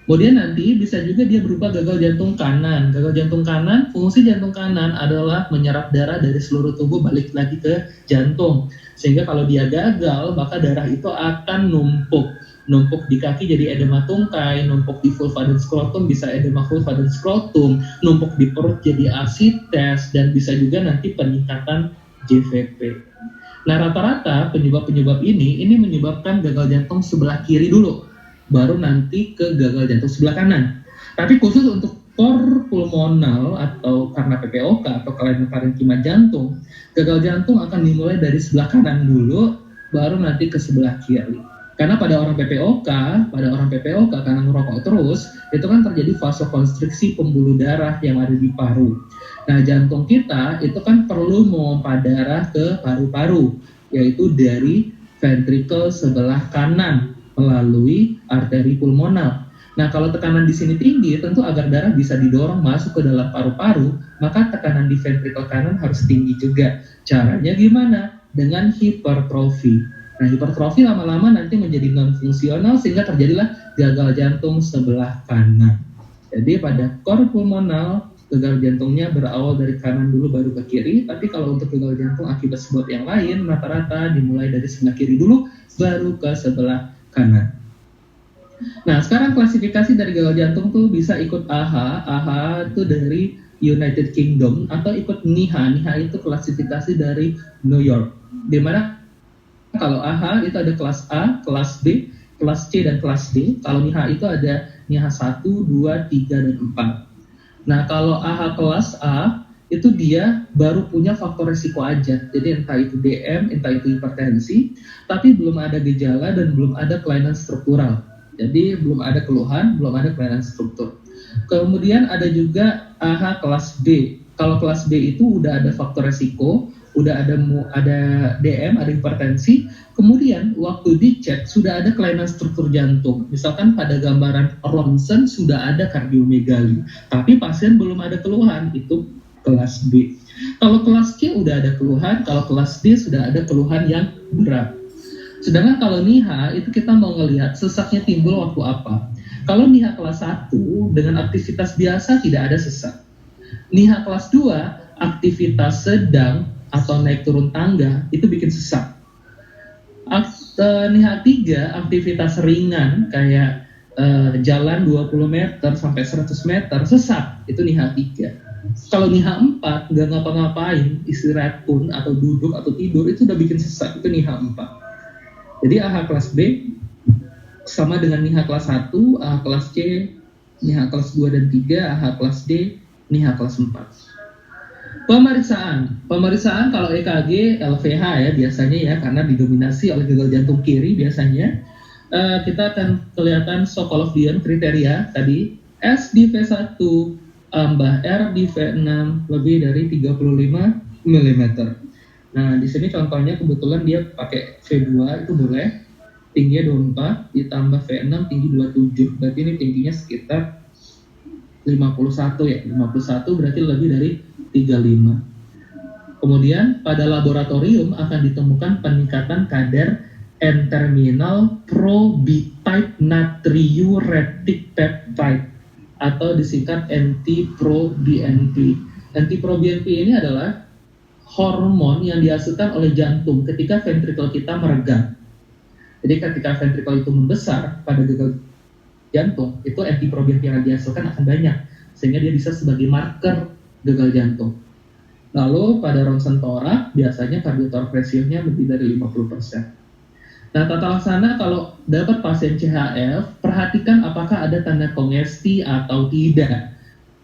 Kemudian nanti bisa juga dia berupa gagal jantung kanan. Gagal jantung kanan, fungsi jantung kanan adalah menyerap darah dari seluruh tubuh balik lagi ke jantung. Sehingga kalau dia gagal, maka darah itu akan numpuk numpuk di kaki jadi edema tungkai, numpuk di vulva dan skrotum bisa edema vulva dan skrotum, numpuk di perut jadi asites, dan bisa juga nanti peningkatan JVP. Nah, rata-rata penyebab-penyebab ini menyebabkan gagal jantung sebelah kiri dulu, baru nanti ke gagal jantung sebelah kanan. Tapi khusus untuk cor pulmonal atau karena PPOK atau kelainan parenkim jantung, gagal jantung akan dimulai dari sebelah kanan dulu, baru nanti ke sebelah kiri. Karena pada orang PPOK karena merokok terus, itu kan terjadi vasokonstriksi pembuluh darah yang ada di paru. Nah, jantung kita itu kan perlu memompa darah ke paru-paru, yaitu dari ventrikel sebelah kanan melalui arteri pulmonal. Nah, kalau tekanan di sini tinggi, tentu agar darah bisa didorong masuk ke dalam paru-paru, maka tekanan di ventrikel kanan harus tinggi juga. Caranya gimana? Dengan hipertrofi. Nah, hipertrofi lama-lama nanti menjadi non-fungsional sehingga terjadilah gagal jantung sebelah kanan. Jadi pada cor pulmonal, gagal jantungnya berawal dari kanan dulu baru ke kiri, tapi kalau untuk gagal jantung akibat sebab yang lain, rata-rata dimulai dari sebelah kiri dulu, baru ke sebelah kanan. Nah, sekarang klasifikasi dari gagal jantung tuh bisa ikut AHA. AHA itu dari United Kingdom atau ikut NIHA. NIHA itu klasifikasi dari New York. Di mana kalau AHA itu ada kelas A, kelas B, kelas C, dan kelas D. Kalau NIHA itu ada NIHA 1, 2, 3, dan 4. Nah, kalau AHA kelas A, itu dia baru punya faktor risiko aja. Jadi entah itu DM, entah itu hipertensi, tapi belum ada gejala dan belum ada kelainan struktural. Jadi belum ada keluhan, belum ada kelainan struktur. Kemudian ada juga AHA kelas B. Kalau kelas B itu udah ada faktor risiko, udah ada DM, ada hipertensi, kemudian waktu dicek sudah ada kelainan struktur jantung. Misalkan pada gambaran ronsen sudah ada kardiomegali, tapi pasien belum ada keluhan, itu kelas B. Kalau kelas C udah ada keluhan, kalau kelas D sudah ada keluhan yang berat. Sedangkan kalau NIHA itu kita mau ngelihat sesaknya timbul waktu apa. Kalau NIHA kelas 1 dengan aktivitas biasa tidak ada sesak. NIHA kelas 2 aktivitas sedang atau naik turun tangga itu bikin sesak. NIHA 3 aktivitas ringan kayak jalan 20 meter sampai 100 meter sesak, itu NIHA 3. Kalau NIHA 4 nggak ngapa-ngapain, istirahat pun atau duduk atau tidur itu udah bikin sesak, itu NIHA 4. Jadi AHA kelas B sama dengan NIHA kelas 1, AHA kelas C, NIHA kelas 2 dan 3, AHA kelas D, NIHA kelas 4. Pemeriksaan kalau EKG LVH ya biasanya ya, karena didominasi oleh gagal jantung kiri biasanya. Kita akan kelihatan Sokolov Dion kriteria tadi, S di V1 tambah R di V6 lebih dari 35 mm. Nah, di sini contohnya kebetulan dia pakai V2 itu boleh, tingginya 24 ditambah V6 tinggi 27, berarti ini tingginya sekitar 51 ya, 51 berarti lebih dari 35. Kemudian pada laboratorium akan ditemukan peningkatan kadar N-terminal probitype natriuretic peptide atau disingkat NT-proBNP. NT-proBNP ini adalah hormon yang dihasilkan oleh jantung ketika ventrikel kita meregang. Jadi ketika ventrikel itu membesar pada gagal jantung, itu NT-proBNP yang dihasilkan akan banyak, sehingga dia bisa sebagai marker gagal jantung. Lalu pada ronsen torak biasanya kardiotorak ratio-nya lebih dari 50%. Nah, tata laksana kalau dapat pasien CHF, perhatikan apakah ada tanda kongesti atau tidak.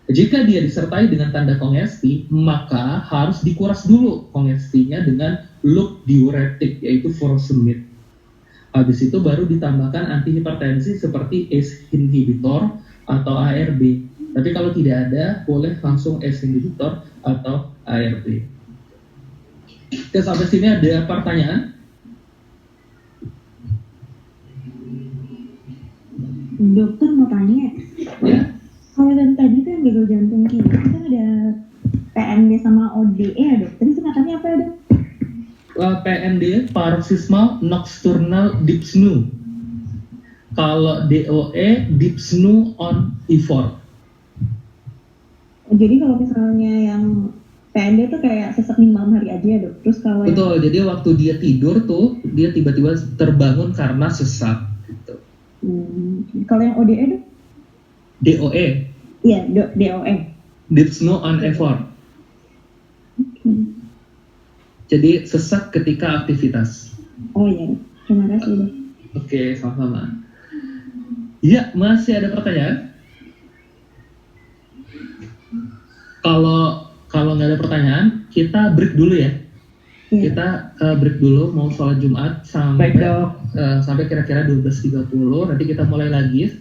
Jika dia disertai dengan tanda kongesti, maka harus dikuras dulu kongestinya dengan loop diuretik, yaitu furosemide. Habis itu baru ditambahkan antihipertensi seperti ACE inhibitor atau ARB. Tapi kalau tidak ada, boleh langsung ACE inhibitor atau ARB. Oke, sampai sini ada pertanyaan? Dokter mau tanya, Ya. kalau yang tadi tuh yang gagal jantung kiri itu kan ada PND sama ODE ya dok? Tadi singkatannya apa ya dok? PND paroxysmal nocturnal dyspnea. Kalau DOE dyspnea on E4. Jadi kalau misalnya yang PND tuh kayak sesak di malam hari aja ya dok? Terus kalau Betul, jadi waktu dia tidur tuh dia tiba-tiba terbangun karena sesak. Gitu. Kalau yang ODE dok? DOE, Iya, DOE. dyspnea on effort. Jadi sesak ketika aktivitas. Oh iya, dok. Terima kasih dok. Oke, sama-sama. Ya, masih ada pertanyaan? Kalau nggak ada pertanyaan, kita break dulu ya. Iya. Kita break dulu, mau sholat Jumat sampai Baik, Dok. sampai kira-kira 12.30. Nanti kita mulai lagi